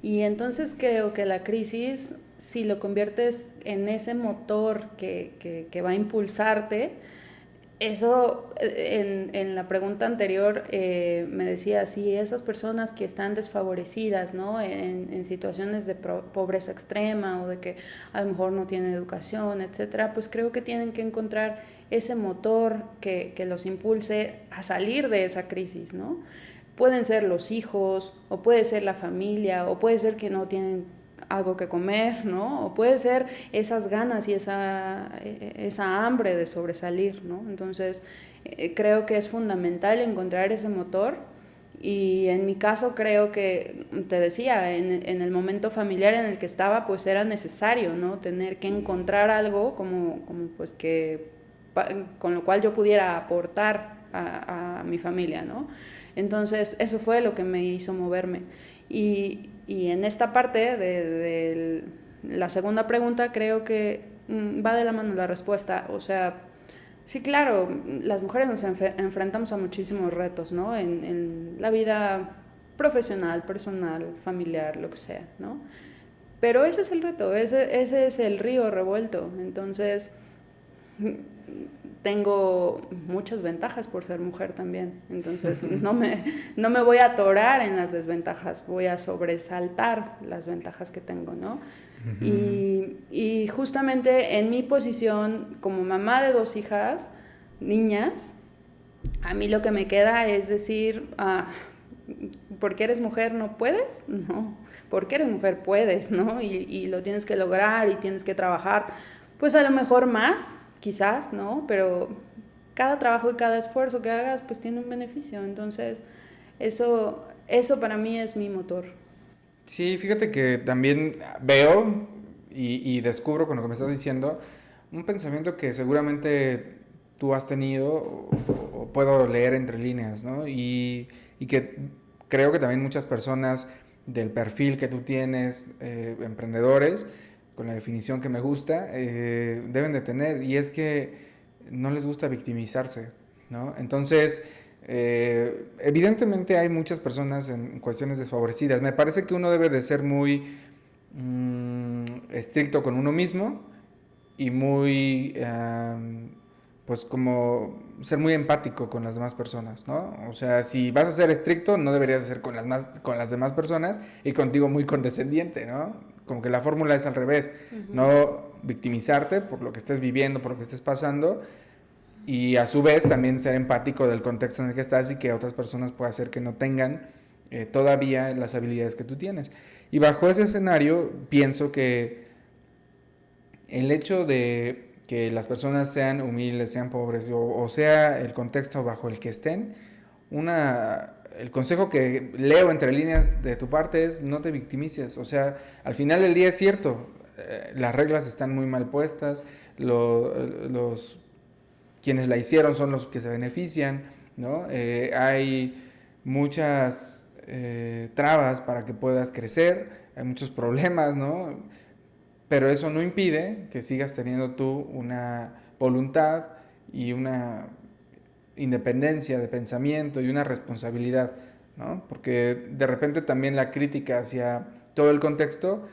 Speaker 2: Y entonces creo que la crisis, si lo conviertes en ese motor que va a impulsarte, eso, en la pregunta anterior me decía, si esas personas que están desfavorecidas, ¿no? En situaciones de pobreza extrema o de que a lo mejor no tienen educación, etcétera, pues creo que tienen que encontrar ese motor que los impulse a salir de esa crisis, ¿no? Pueden ser los hijos, o puede ser la familia, o puede ser que no tienen algo que comer, ¿no? O puede ser esas ganas y esa hambre de sobresalir, ¿no? Entonces, creo que es fundamental encontrar ese motor y en mi caso creo que, te decía, en el momento familiar en el que estaba, pues era necesario, ¿no? Tener que encontrar algo como pues que, con lo cual yo pudiera aportar a mi familia, ¿no? Entonces, eso fue lo que me hizo moverme. Y en esta parte de la segunda pregunta creo que va de la mano la respuesta. O sea, sí, claro, las mujeres nos enfrentamos a muchísimos retos, ¿no? En la vida profesional, personal, familiar, lo que sea, ¿no? Pero ese es el reto, ese es el río revuelto. Entonces, tengo muchas ventajas por ser mujer también. Entonces, no me voy a atorar en las desventajas, voy a sobresaltar las ventajas que tengo, ¿no? Y justamente en mi posición como mamá de 2 hijas, niñas, a mí lo que me queda es decir, ¿porque eres mujer no puedes? No, porque eres mujer puedes, ¿no? Y lo tienes que lograr y tienes que trabajar, pues a lo mejor más, quizás, ¿no? Pero cada trabajo y cada esfuerzo que hagas, pues tiene un beneficio. Entonces, eso para mí es mi motor.
Speaker 1: Sí, fíjate que también veo y descubro con lo que me estás diciendo un pensamiento que seguramente tú has tenido o puedo leer entre líneas, ¿no? Y que creo que también muchas personas del perfil que tú tienes, emprendedores, con la definición que me gusta, deben de tener. Y es que no les gusta victimizarse, ¿no? Entonces, Evidentemente hay muchas personas en cuestiones desfavorecidas. Me parece que uno debe de ser muy estricto con uno mismo y muy, pues como ser muy empático con las demás personas, ¿no? O sea, si vas a ser estricto, no deberías ser con las demás personas y contigo muy condescendiente, ¿no? Como que la fórmula es al revés, no victimizarte por lo que estés viviendo, por lo que estés pasando, y a su vez también ser empático del contexto en el que estás y que otras personas pueda hacer que no tengan todavía las habilidades que tú tienes. Y bajo ese escenario pienso que el hecho de que las personas sean humildes, sean pobres, o sea el contexto bajo el que estén, el consejo que leo entre líneas de tu parte es no te victimices. O sea, al final del día es cierto, las reglas están muy mal puestas, los quienes la hicieron son los que se benefician, ¿no? Hay muchas trabas para que puedas crecer, hay muchos problemas, ¿no? Pero eso no impide que sigas teniendo tú una voluntad y una independencia de pensamiento y una responsabilidad, ¿no? Porque de repente también la crítica hacia todo el contexto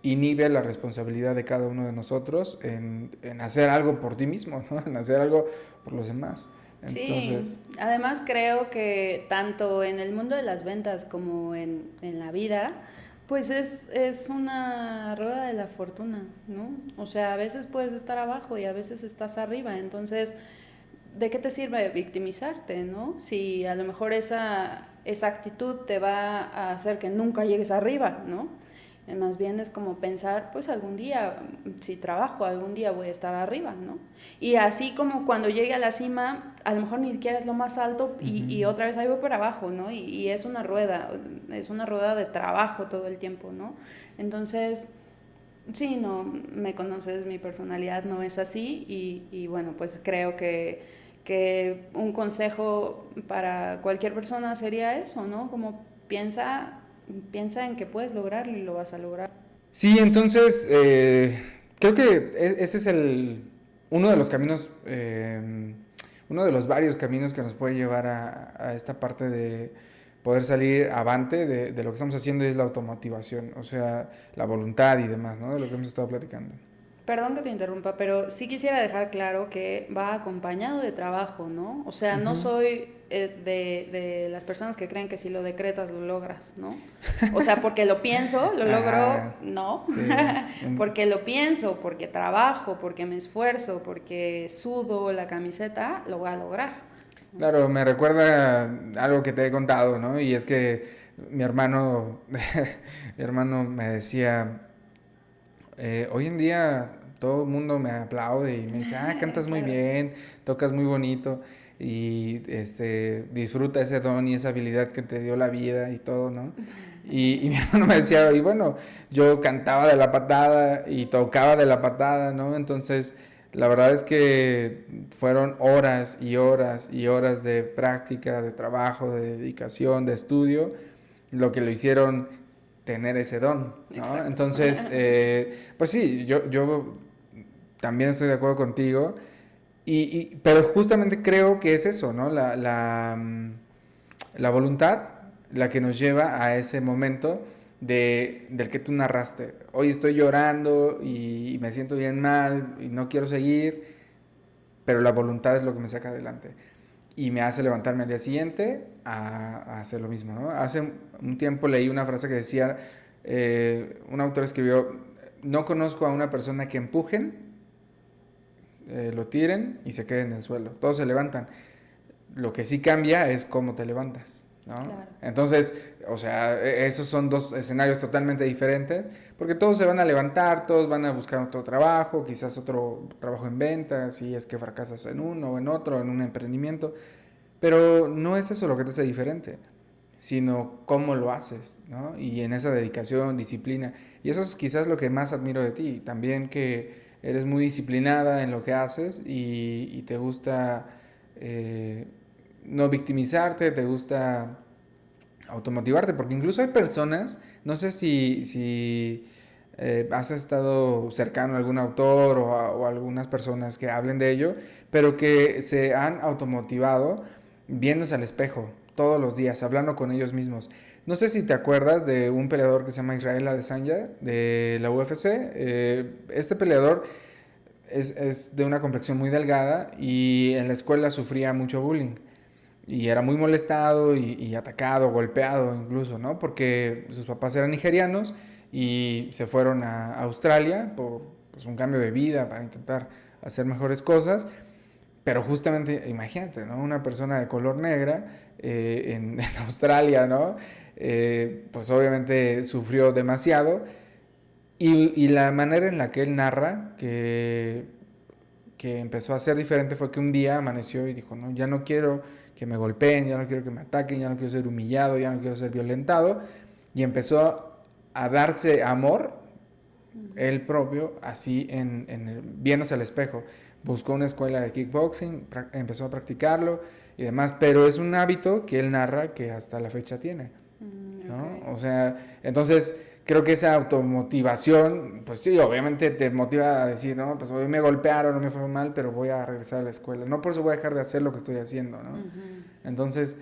Speaker 1: inhibe la responsabilidad de cada uno de nosotros en hacer algo por ti mismo, ¿no? En hacer algo por los demás.
Speaker 2: Sí,
Speaker 1: Entonces,
Speaker 2: además creo que tanto en el mundo de las ventas como en la vida, pues es una rueda de la fortuna, ¿no? O sea, a veces puedes estar abajo y a veces estás arriba, entonces, ¿de qué te sirve victimizarte, no? Si a lo mejor esa actitud te va a hacer que nunca llegues arriba, ¿no? Más bien es como pensar, pues algún día, si trabajo, algún día voy a estar arriba, ¿no? Y así como cuando llegue a la cima, a lo mejor ni siquiera es lo más alto y otra vez ahí voy para abajo, ¿no? Y es una rueda de trabajo todo el tiempo, ¿no? Entonces, sí, no, me conoces, mi personalidad no es así y bueno, pues creo que un consejo para cualquier persona sería eso, ¿no? Como piensa en que puedes lograrlo y lo vas a lograr.
Speaker 1: sí, entonces creo que ese es uno de los caminos, uno de los varios caminos que nos puede llevar a esta parte de poder salir avante de lo que estamos haciendo y es la automotivación, o sea, la voluntad y demás, ¿no? De lo que hemos estado platicando.
Speaker 2: Perdón que te interrumpa, pero sí quisiera dejar claro que va acompañado de trabajo, ¿no? O sea, no
Speaker 1: Ujú.
Speaker 2: soy de las personas que creen que si lo decretas lo logras, ¿no? O sea, porque lo pienso, lo logro,
Speaker 1: Ajá,
Speaker 2: no.
Speaker 1: sí.
Speaker 2: Porque lo pienso, porque trabajo, porque me esfuerzo, porque sudo la camiseta, lo voy a lograr.
Speaker 1: Claro, me recuerda algo que te he contado, ¿no? Y es que mi hermano, mi hermano me decía, hoy en día todo el mundo me aplaude y me dice, cantas muy
Speaker 2: Claro.
Speaker 1: bien, tocas muy bonito y disfruta ese don y esa habilidad que te dio la vida y todo, ¿no? Y mi hermano me decía, y bueno, yo cantaba de la patada y tocaba de la patada, ¿no? Entonces, la verdad es que fueron horas y horas y horas de práctica, de trabajo, de dedicación, de estudio, lo que lo hicieron tener ese don, ¿no?
Speaker 2: Exacto.
Speaker 1: Entonces, pues sí, yo también estoy de acuerdo contigo, pero justamente creo que es eso, ¿no? La voluntad la que nos lleva a ese momento del que tú narraste. Hoy estoy llorando y me siento bien mal y no quiero seguir, pero la voluntad es lo que me saca adelante y me hace levantarme al día siguiente a hacer lo mismo, ¿no? Hace un tiempo leí una frase que decía, un autor escribió, no conozco a una persona que empujen, lo tiren y se queden en el suelo. Todos se levantan. Lo que sí cambia es cómo te levantas, ¿no?
Speaker 2: Claro.
Speaker 1: Entonces, o sea, esos son dos escenarios totalmente diferentes, porque todos se van a levantar, todos van a buscar otro trabajo, quizás otro trabajo en ventas, si es que fracasas en uno o en otro, en un emprendimiento, pero no es eso lo que te hace diferente, sino cómo lo haces, ¿no? Y en esa dedicación, disciplina. Y eso es quizás lo que más admiro de ti, también que eres muy disciplinada en lo que haces y te gusta no victimizarte, te gusta automotivarte, porque incluso hay personas, no sé si has estado cercano a algún autor o algunas personas que hablen de ello, pero que se han automotivado viéndose al espejo todos los días, hablando con ellos mismos. No sé si te acuerdas de un peleador que se llama Israel Adesanya de la UFC. Este peleador es de una complexión muy delgada y en la escuela sufría mucho bullying. Y era muy molestado y atacado, golpeado incluso, ¿no? Porque sus papás eran nigerianos y se fueron a Australia por pues, un cambio de vida para intentar hacer mejores cosas. Pero justamente, imagínate, ¿no? Una persona de color negra en Australia, ¿no? Pues obviamente sufrió demasiado. Y la manera en la que él narra que empezó a ser diferente fue que un día amaneció y dijo, no, ya no quiero que me golpeen, ya no quiero que me ataquen, ya no quiero ser humillado, ya no quiero ser violentado. Y empezó a darse amor, él propio, así viéndose al espejo. Buscó una escuela de kickboxing, empezó a practicarlo y demás, pero es un hábito que él narra que hasta la fecha tiene, ¿no?
Speaker 2: Okay.
Speaker 1: O sea, entonces creo que esa automotivación, pues sí, obviamente te motiva a decir, no, pues hoy me golpearon, no me fue mal, pero voy a regresar a la escuela. No por eso voy a dejar de hacer lo que estoy haciendo, ¿no? Entonces,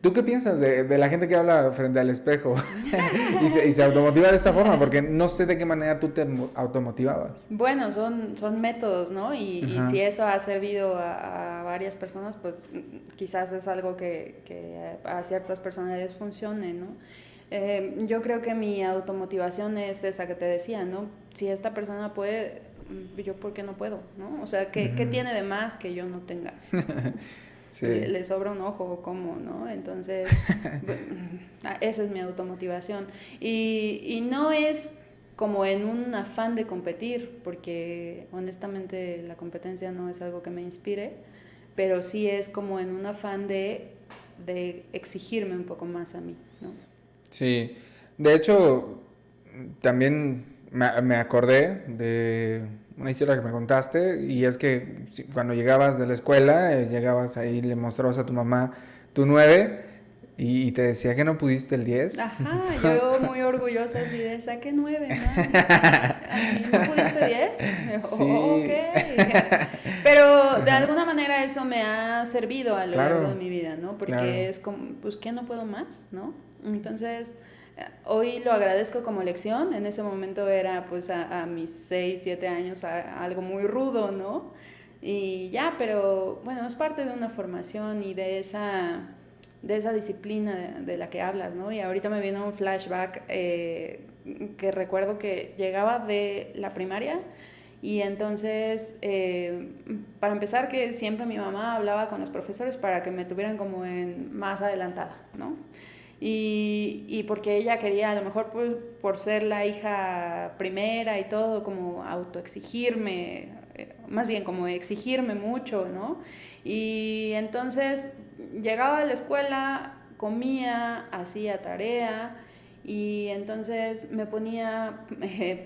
Speaker 1: ¿tú qué piensas de la gente que habla frente al espejo y se automotiva de esa forma? Porque no sé de qué manera tú te automotivabas.
Speaker 2: Bueno, son métodos, ¿no? Y si eso ha servido a varias personas, pues quizás es algo que a ciertas personas les funcione, ¿no? Yo creo que mi automotivación es esa que te decía, ¿no? Si esta persona puede, yo ¿por qué no puedo? ¿No? O sea, ¿qué tiene de más que yo no tenga?
Speaker 1: Sí.
Speaker 2: Le sobra un ojo o cómo, ¿no? Entonces, esa es mi automotivación. Y no es como en un afán de competir, porque honestamente la competencia no es algo que me inspire, pero sí es como en un afán de exigirme un poco más a mí, ¿no?
Speaker 1: Sí, de hecho, también me acordé de una historia que me contaste y es que cuando llegabas de la escuela, llegabas ahí, le mostrabas a tu mamá tu 9 y te decía que no pudiste el 10.
Speaker 2: Ajá, yo muy orgullosa así de saqué 9, ¿no? Ay, ¿no pudiste 10?
Speaker 1: Sí.
Speaker 2: Ok. Pero de alguna manera eso me ha servido a lo largo de
Speaker 1: Claro,
Speaker 2: mi vida, ¿no? Porque
Speaker 1: claro.
Speaker 2: es como, pues, ¿qué no puedo más? ¿No? Entonces, hoy lo agradezco como lección. En ese momento era, pues, a mis 6, 7 años, algo muy rudo, ¿no? Y ya, pero bueno, es parte de una formación y de esa disciplina de la que hablas, ¿no? Y ahorita me viene un flashback que recuerdo que llegaba de la primaria y entonces, para empezar, que siempre mi mamá hablaba con los profesores para que me tuvieran como en más adelantada, ¿no? Y porque ella quería, a lo mejor pues, por ser la hija primera y todo, como autoexigirme, más bien como exigirme mucho, ¿no? Y entonces llegaba a la escuela, comía, hacía tarea y entonces me ponía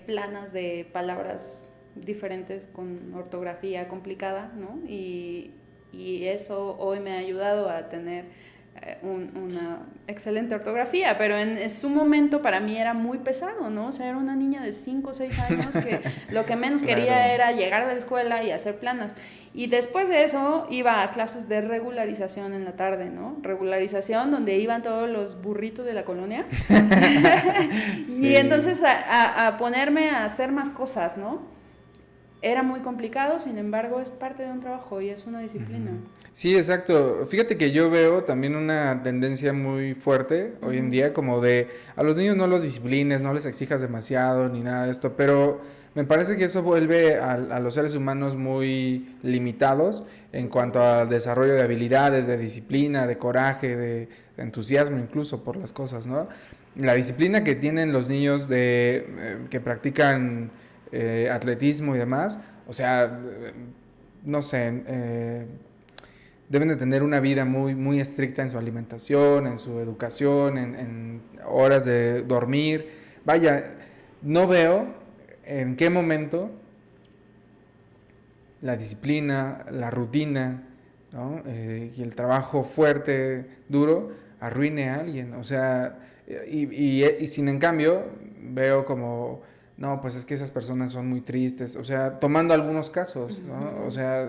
Speaker 2: planas de palabras diferentes con ortografía complicada, ¿no? Y eso hoy me ha ayudado a tener una excelente ortografía, pero en su momento para mí era muy pesado, ¿no? O sea, era una niña de 5 o 6 años que lo que menos
Speaker 1: Claro.
Speaker 2: quería era llegar de la escuela y hacer planas. Y después de eso iba a clases de regularización en la tarde, ¿no? Regularización donde iban todos los burritos de la colonia.
Speaker 1: Sí.
Speaker 2: Y entonces a ponerme a hacer más cosas, ¿no? Era muy complicado, sin embargo, es parte de un trabajo y es una disciplina.
Speaker 1: Sí, exacto. Fíjate que yo veo también una tendencia muy fuerte hoy en día, como de a los niños no los disciplines, no les exijas demasiado ni nada de esto, pero me parece que eso vuelve a los seres humanos muy limitados en cuanto al desarrollo de habilidades, de disciplina, de coraje, de entusiasmo incluso por las cosas, ¿no? La disciplina que tienen los niños que practican atletismo y demás, o sea, no sé, deben de tener una vida muy, muy estricta en su alimentación, en su educación, en horas de dormir. Vaya, no veo en qué momento la disciplina, la rutina, ¿no? Y el trabajo fuerte, duro, arruine a alguien. O sea, y sin en cambio veo como, no, pues es que esas personas son muy tristes. O sea, tomando algunos casos, ¿no? O sea,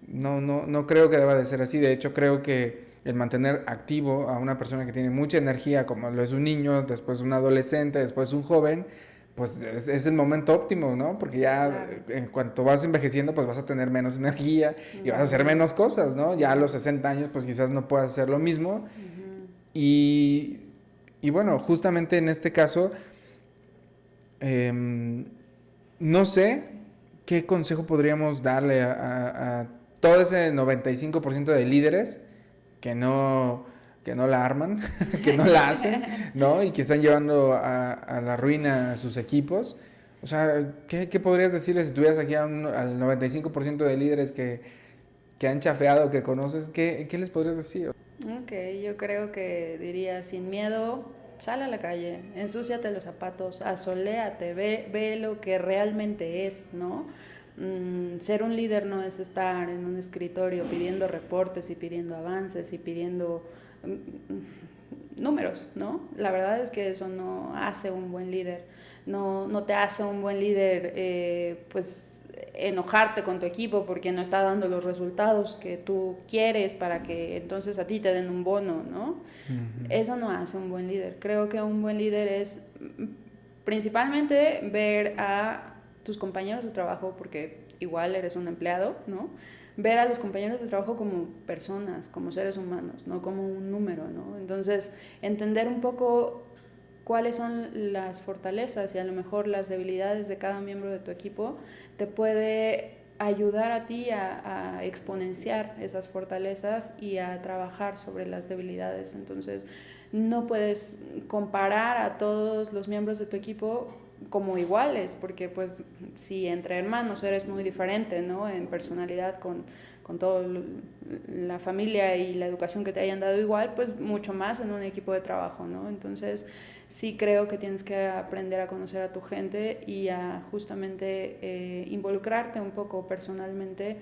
Speaker 1: no creo que deba de ser así. De hecho, creo que el mantener activo a una persona que tiene mucha energía, como lo es un niño, después un adolescente, después un joven, pues es el momento óptimo, ¿no? Porque ya
Speaker 2: Claro.
Speaker 1: en cuanto vas envejeciendo, pues vas a tener menos energía y vas a hacer
Speaker 2: Ujú,
Speaker 1: menos cosas, ¿no? Ya a los 60 años, pues quizás no puedas hacer lo mismo.
Speaker 2: ujú.
Speaker 1: Y, y bueno, justamente en este caso, eh, no sé qué consejo podríamos darle a todo ese 95% de líderes que que no la arman, que no la hacen, ¿no? Y que están llevando a la ruina a sus equipos. O sea, qué podrías decirles si tuvieras aquí al 95% de líderes que han chafeado, que conoces? ¿Qué les podrías decir?
Speaker 2: Ok, yo creo que diría sin miedo, sal a la calle, ensúciate los zapatos, asoléate, ve lo que realmente es, ¿no? Ser un líder no es estar en un escritorio pidiendo reportes y pidiendo avances y pidiendo números, ¿no? La verdad es que eso no hace un buen líder, no te hace un buen líder, pues enojarte con tu equipo porque no está dando los resultados que tú quieres para que entonces a ti te den un bono, ¿no?
Speaker 1: Ujú.
Speaker 2: Eso no hace un buen líder. Creo que un buen líder es principalmente ver a tus compañeros de trabajo, porque igual eres un empleado, ¿no? Ver a los compañeros de trabajo como personas, como seres humanos, no como un número, ¿no? Entonces, entender un poco cuáles son las fortalezas y a lo mejor las debilidades de cada miembro de tu equipo te puede ayudar a ti a exponenciar esas fortalezas y a trabajar sobre las debilidades. Entonces, no puedes comparar a todos los miembros de tu equipo como iguales, porque pues si entre hermanos eres muy diferente, ¿no? En personalidad con toda la familia y la educación que te hayan dado igual, pues mucho más en un equipo de trabajo, ¿no? Entonces, sí creo que tienes que aprender a conocer a tu gente y a justamente involucrarte un poco personalmente.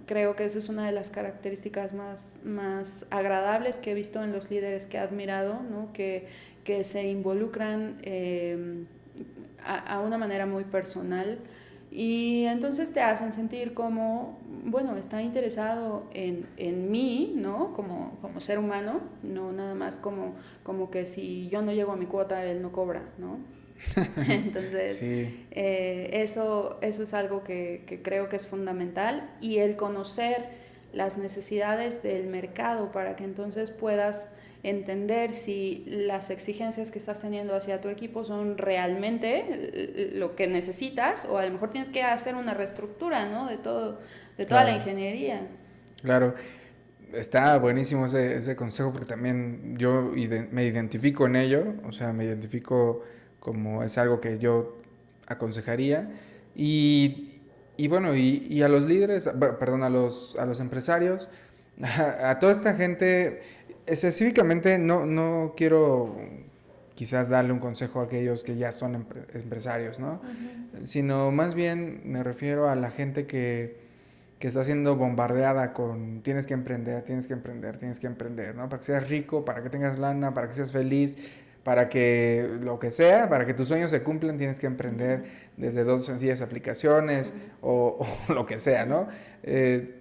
Speaker 2: Creo que esa es una de las características más agradables que he visto en los líderes que he admirado, ¿no? Que se involucran a una manera muy personal y entonces te hacen sentir como, bueno, está interesado en mí, ¿no? Como ser humano, no nada más como que si yo no llego a mi cuota, él no cobra, ¿no? Entonces,
Speaker 1: Sí,
Speaker 2: eso es algo que creo que es fundamental y el conocer las necesidades del mercado para que entonces puedas entender si las exigencias que estás teniendo hacia tu equipo son realmente lo que necesitas o a lo mejor tienes que hacer una reestructura, ¿no? De toda la
Speaker 1: claro,
Speaker 2: ingeniería.
Speaker 1: claro. Está buenísimo ese consejo porque también yo me identifico en ello, o sea, me identifico como es algo que yo aconsejaría. Y, y bueno, y a los líderes, perdón, a los empresarios, a toda esta gente, específicamente no quiero quizás darle un consejo a aquellos que ya son empresarios, ¿no?
Speaker 2: Uh-huh.
Speaker 1: Sino más bien me refiero a la gente que está siendo bombardeada con tienes que emprender, tienes que emprender, tienes que emprender, ¿no? Para que seas rico, para que tengas lana, para que seas feliz, para que lo que sea, para que tus sueños se cumplan, tienes que emprender
Speaker 2: Uh-huh.
Speaker 1: desde dos sencillas aplicaciones
Speaker 2: Uh-huh.
Speaker 1: o lo que sea, ¿no? Eh,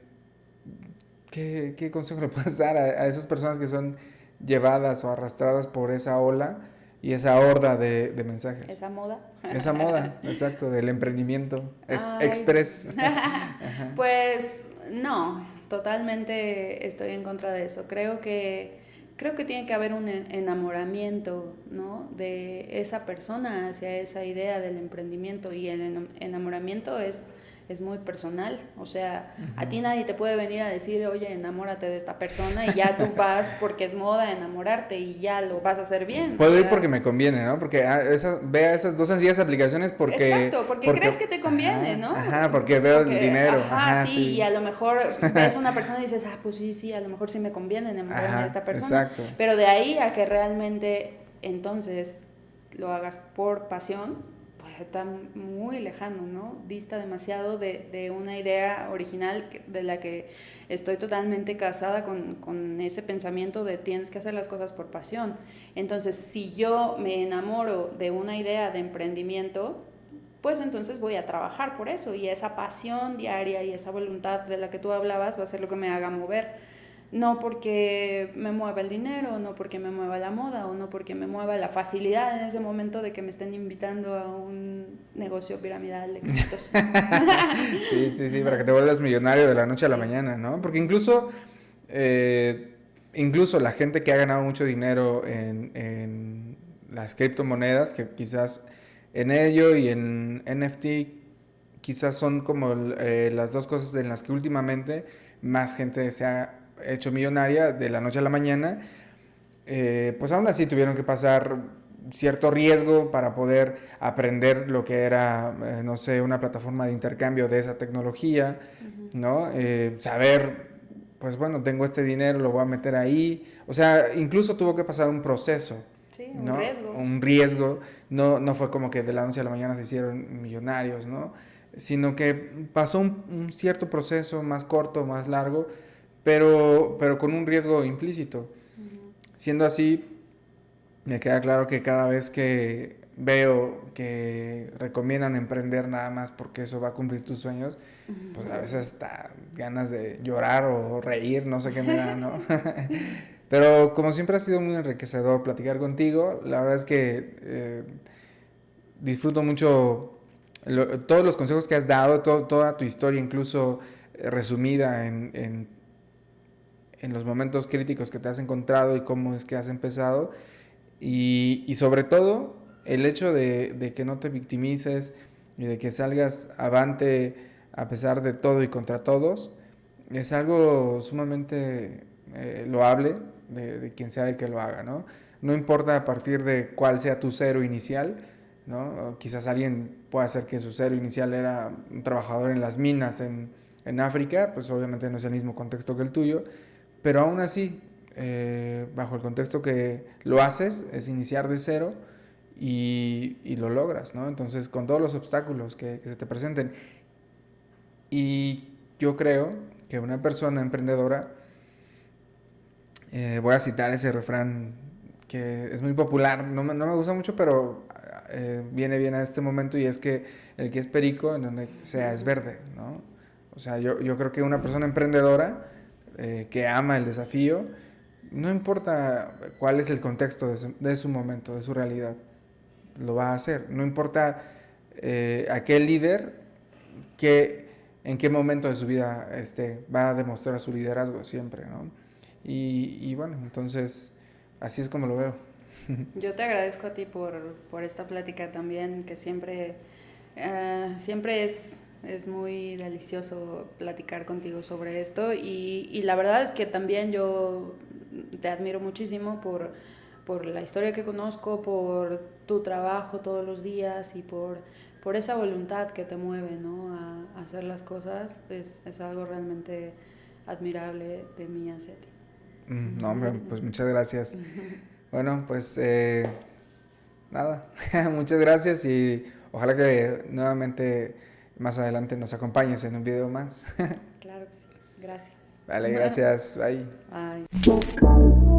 Speaker 1: ¿qué consejo le puedes dar a esas personas que son llevadas o arrastradas por esa ola y esa horda de mensajes?
Speaker 2: Esa moda.
Speaker 1: Esa moda, exacto, del emprendimiento es
Speaker 2: Ay,
Speaker 1: express. Ajá.
Speaker 2: pues no, totalmente estoy en contra de eso. Creo que tiene que haber un enamoramiento, ¿no? De esa persona hacia esa idea del emprendimiento y el enamoramiento es muy personal. O sea, a ti
Speaker 1: Ujú.
Speaker 2: nadie te puede venir a decir, oye, enamórate de esta persona y ya tú vas porque es moda enamorarte y ya lo vas a hacer bien. O
Speaker 1: Puedo ir porque
Speaker 2: sea,
Speaker 1: me conviene, ¿no? Porque vea esas dos sencillas aplicaciones
Speaker 2: exacto, porque crees que te conviene,
Speaker 1: ajá,
Speaker 2: ¿no?
Speaker 1: ajá, porque veo el
Speaker 2: Porque,
Speaker 1: dinero,
Speaker 2: ajá,
Speaker 1: ajá,
Speaker 2: sí, y
Speaker 1: sí,
Speaker 2: a lo mejor ves a una persona y dices, ah, pues sí, sí, a lo mejor sí me conviene enamorarme de esta
Speaker 1: ajá,
Speaker 2: persona,
Speaker 1: exacto,
Speaker 2: pero de ahí a que realmente entonces lo hagas por pasión, pues está muy lejano, ¿no? Dista demasiado de una idea original de la que estoy totalmente casada con ese pensamiento de tienes que hacer las cosas por pasión. Entonces, si yo me enamoro de una idea de emprendimiento, pues entonces voy a trabajar por eso, y esa pasión diaria y esa voluntad de la que tú hablabas va a ser lo que me haga mover. No porque me mueva el dinero, no porque me mueva la moda, o no porque me mueva la facilidad en ese momento de que me estén invitando a un negocio piramidal exitoso.
Speaker 1: Sí, sí, sí, para que te vuelvas millonario de la noche a la
Speaker 2: Sí.
Speaker 1: mañana, ¿no? Porque incluso la gente que ha ganado mucho dinero en las criptomonedas, que quizás en ello y en NFT, quizás son como las dos cosas en las que últimamente más gente se ha hecho millonaria de la noche a la mañana, pues aún así tuvieron que pasar cierto riesgo para poder aprender lo que era, no sé, una plataforma de intercambio de esa tecnología, ¿no? Saber, pues bueno, tengo este dinero, lo voy a meter ahí. O sea, incluso tuvo que pasar un proceso,
Speaker 2: Sí, un
Speaker 1: ¿no?
Speaker 2: riesgo.
Speaker 1: Un riesgo. No fue como que de la noche a la mañana se hicieron millonarios, ¿no? Sino que pasó un cierto proceso más corto, más largo, pero con un riesgo implícito. Siendo así, me queda claro que cada vez que veo que recomiendan emprender nada más porque eso va a cumplir tus sueños, pues a veces hasta ganas de llorar o reír, no sé qué me da, ¿no? Pero como siempre ha sido muy enriquecedor platicar contigo, la verdad es que disfruto mucho todos los consejos que has dado, toda tu historia, incluso resumida en los momentos críticos que te has encontrado y cómo es que has empezado. Y sobre todo, el hecho de que no te victimices y de que salgas avante a pesar de todo y contra todos, es algo sumamente loable de quien sea el que lo haga, ¿no? No importa a partir de cuál sea tu cero inicial, ¿no? O quizás alguien pueda ser que su cero inicial era un trabajador en las minas en África, pues obviamente no es el mismo contexto que el tuyo, pero aún así, bajo el contexto que lo haces, es iniciar de cero y lo logras, ¿no? Entonces, con todos los obstáculos que se te presenten. Y yo creo que una persona emprendedora, voy a citar ese refrán que es muy popular, no me gusta mucho, pero viene bien a este momento, y es que el que es perico en donde sea es verde, ¿no? O sea, yo creo que una persona emprendedora que ama el desafío, no importa cuál es el contexto de su momento, de su realidad, lo va a hacer. No importa aquel líder que en qué momento de su vida va a demostrar su liderazgo siempre, ¿no? Y bueno, entonces así es como lo veo.
Speaker 2: Yo te agradezco a ti por esta plática también, que siempre, siempre es muy delicioso platicar contigo sobre esto, y la verdad es que también yo te admiro muchísimo por la historia que conozco, por tu trabajo todos los días y por esa voluntad que te mueve, ¿no? A hacer las cosas. Es algo realmente admirable de mí hacia ti.
Speaker 1: No, hombre, pues muchas gracias. Bueno, pues nada, muchas gracias y ojalá que nuevamente más adelante nos acompañes en un video más.
Speaker 2: Claro que sí. Gracias.
Speaker 1: Vale, gracias, bye.
Speaker 2: Bye.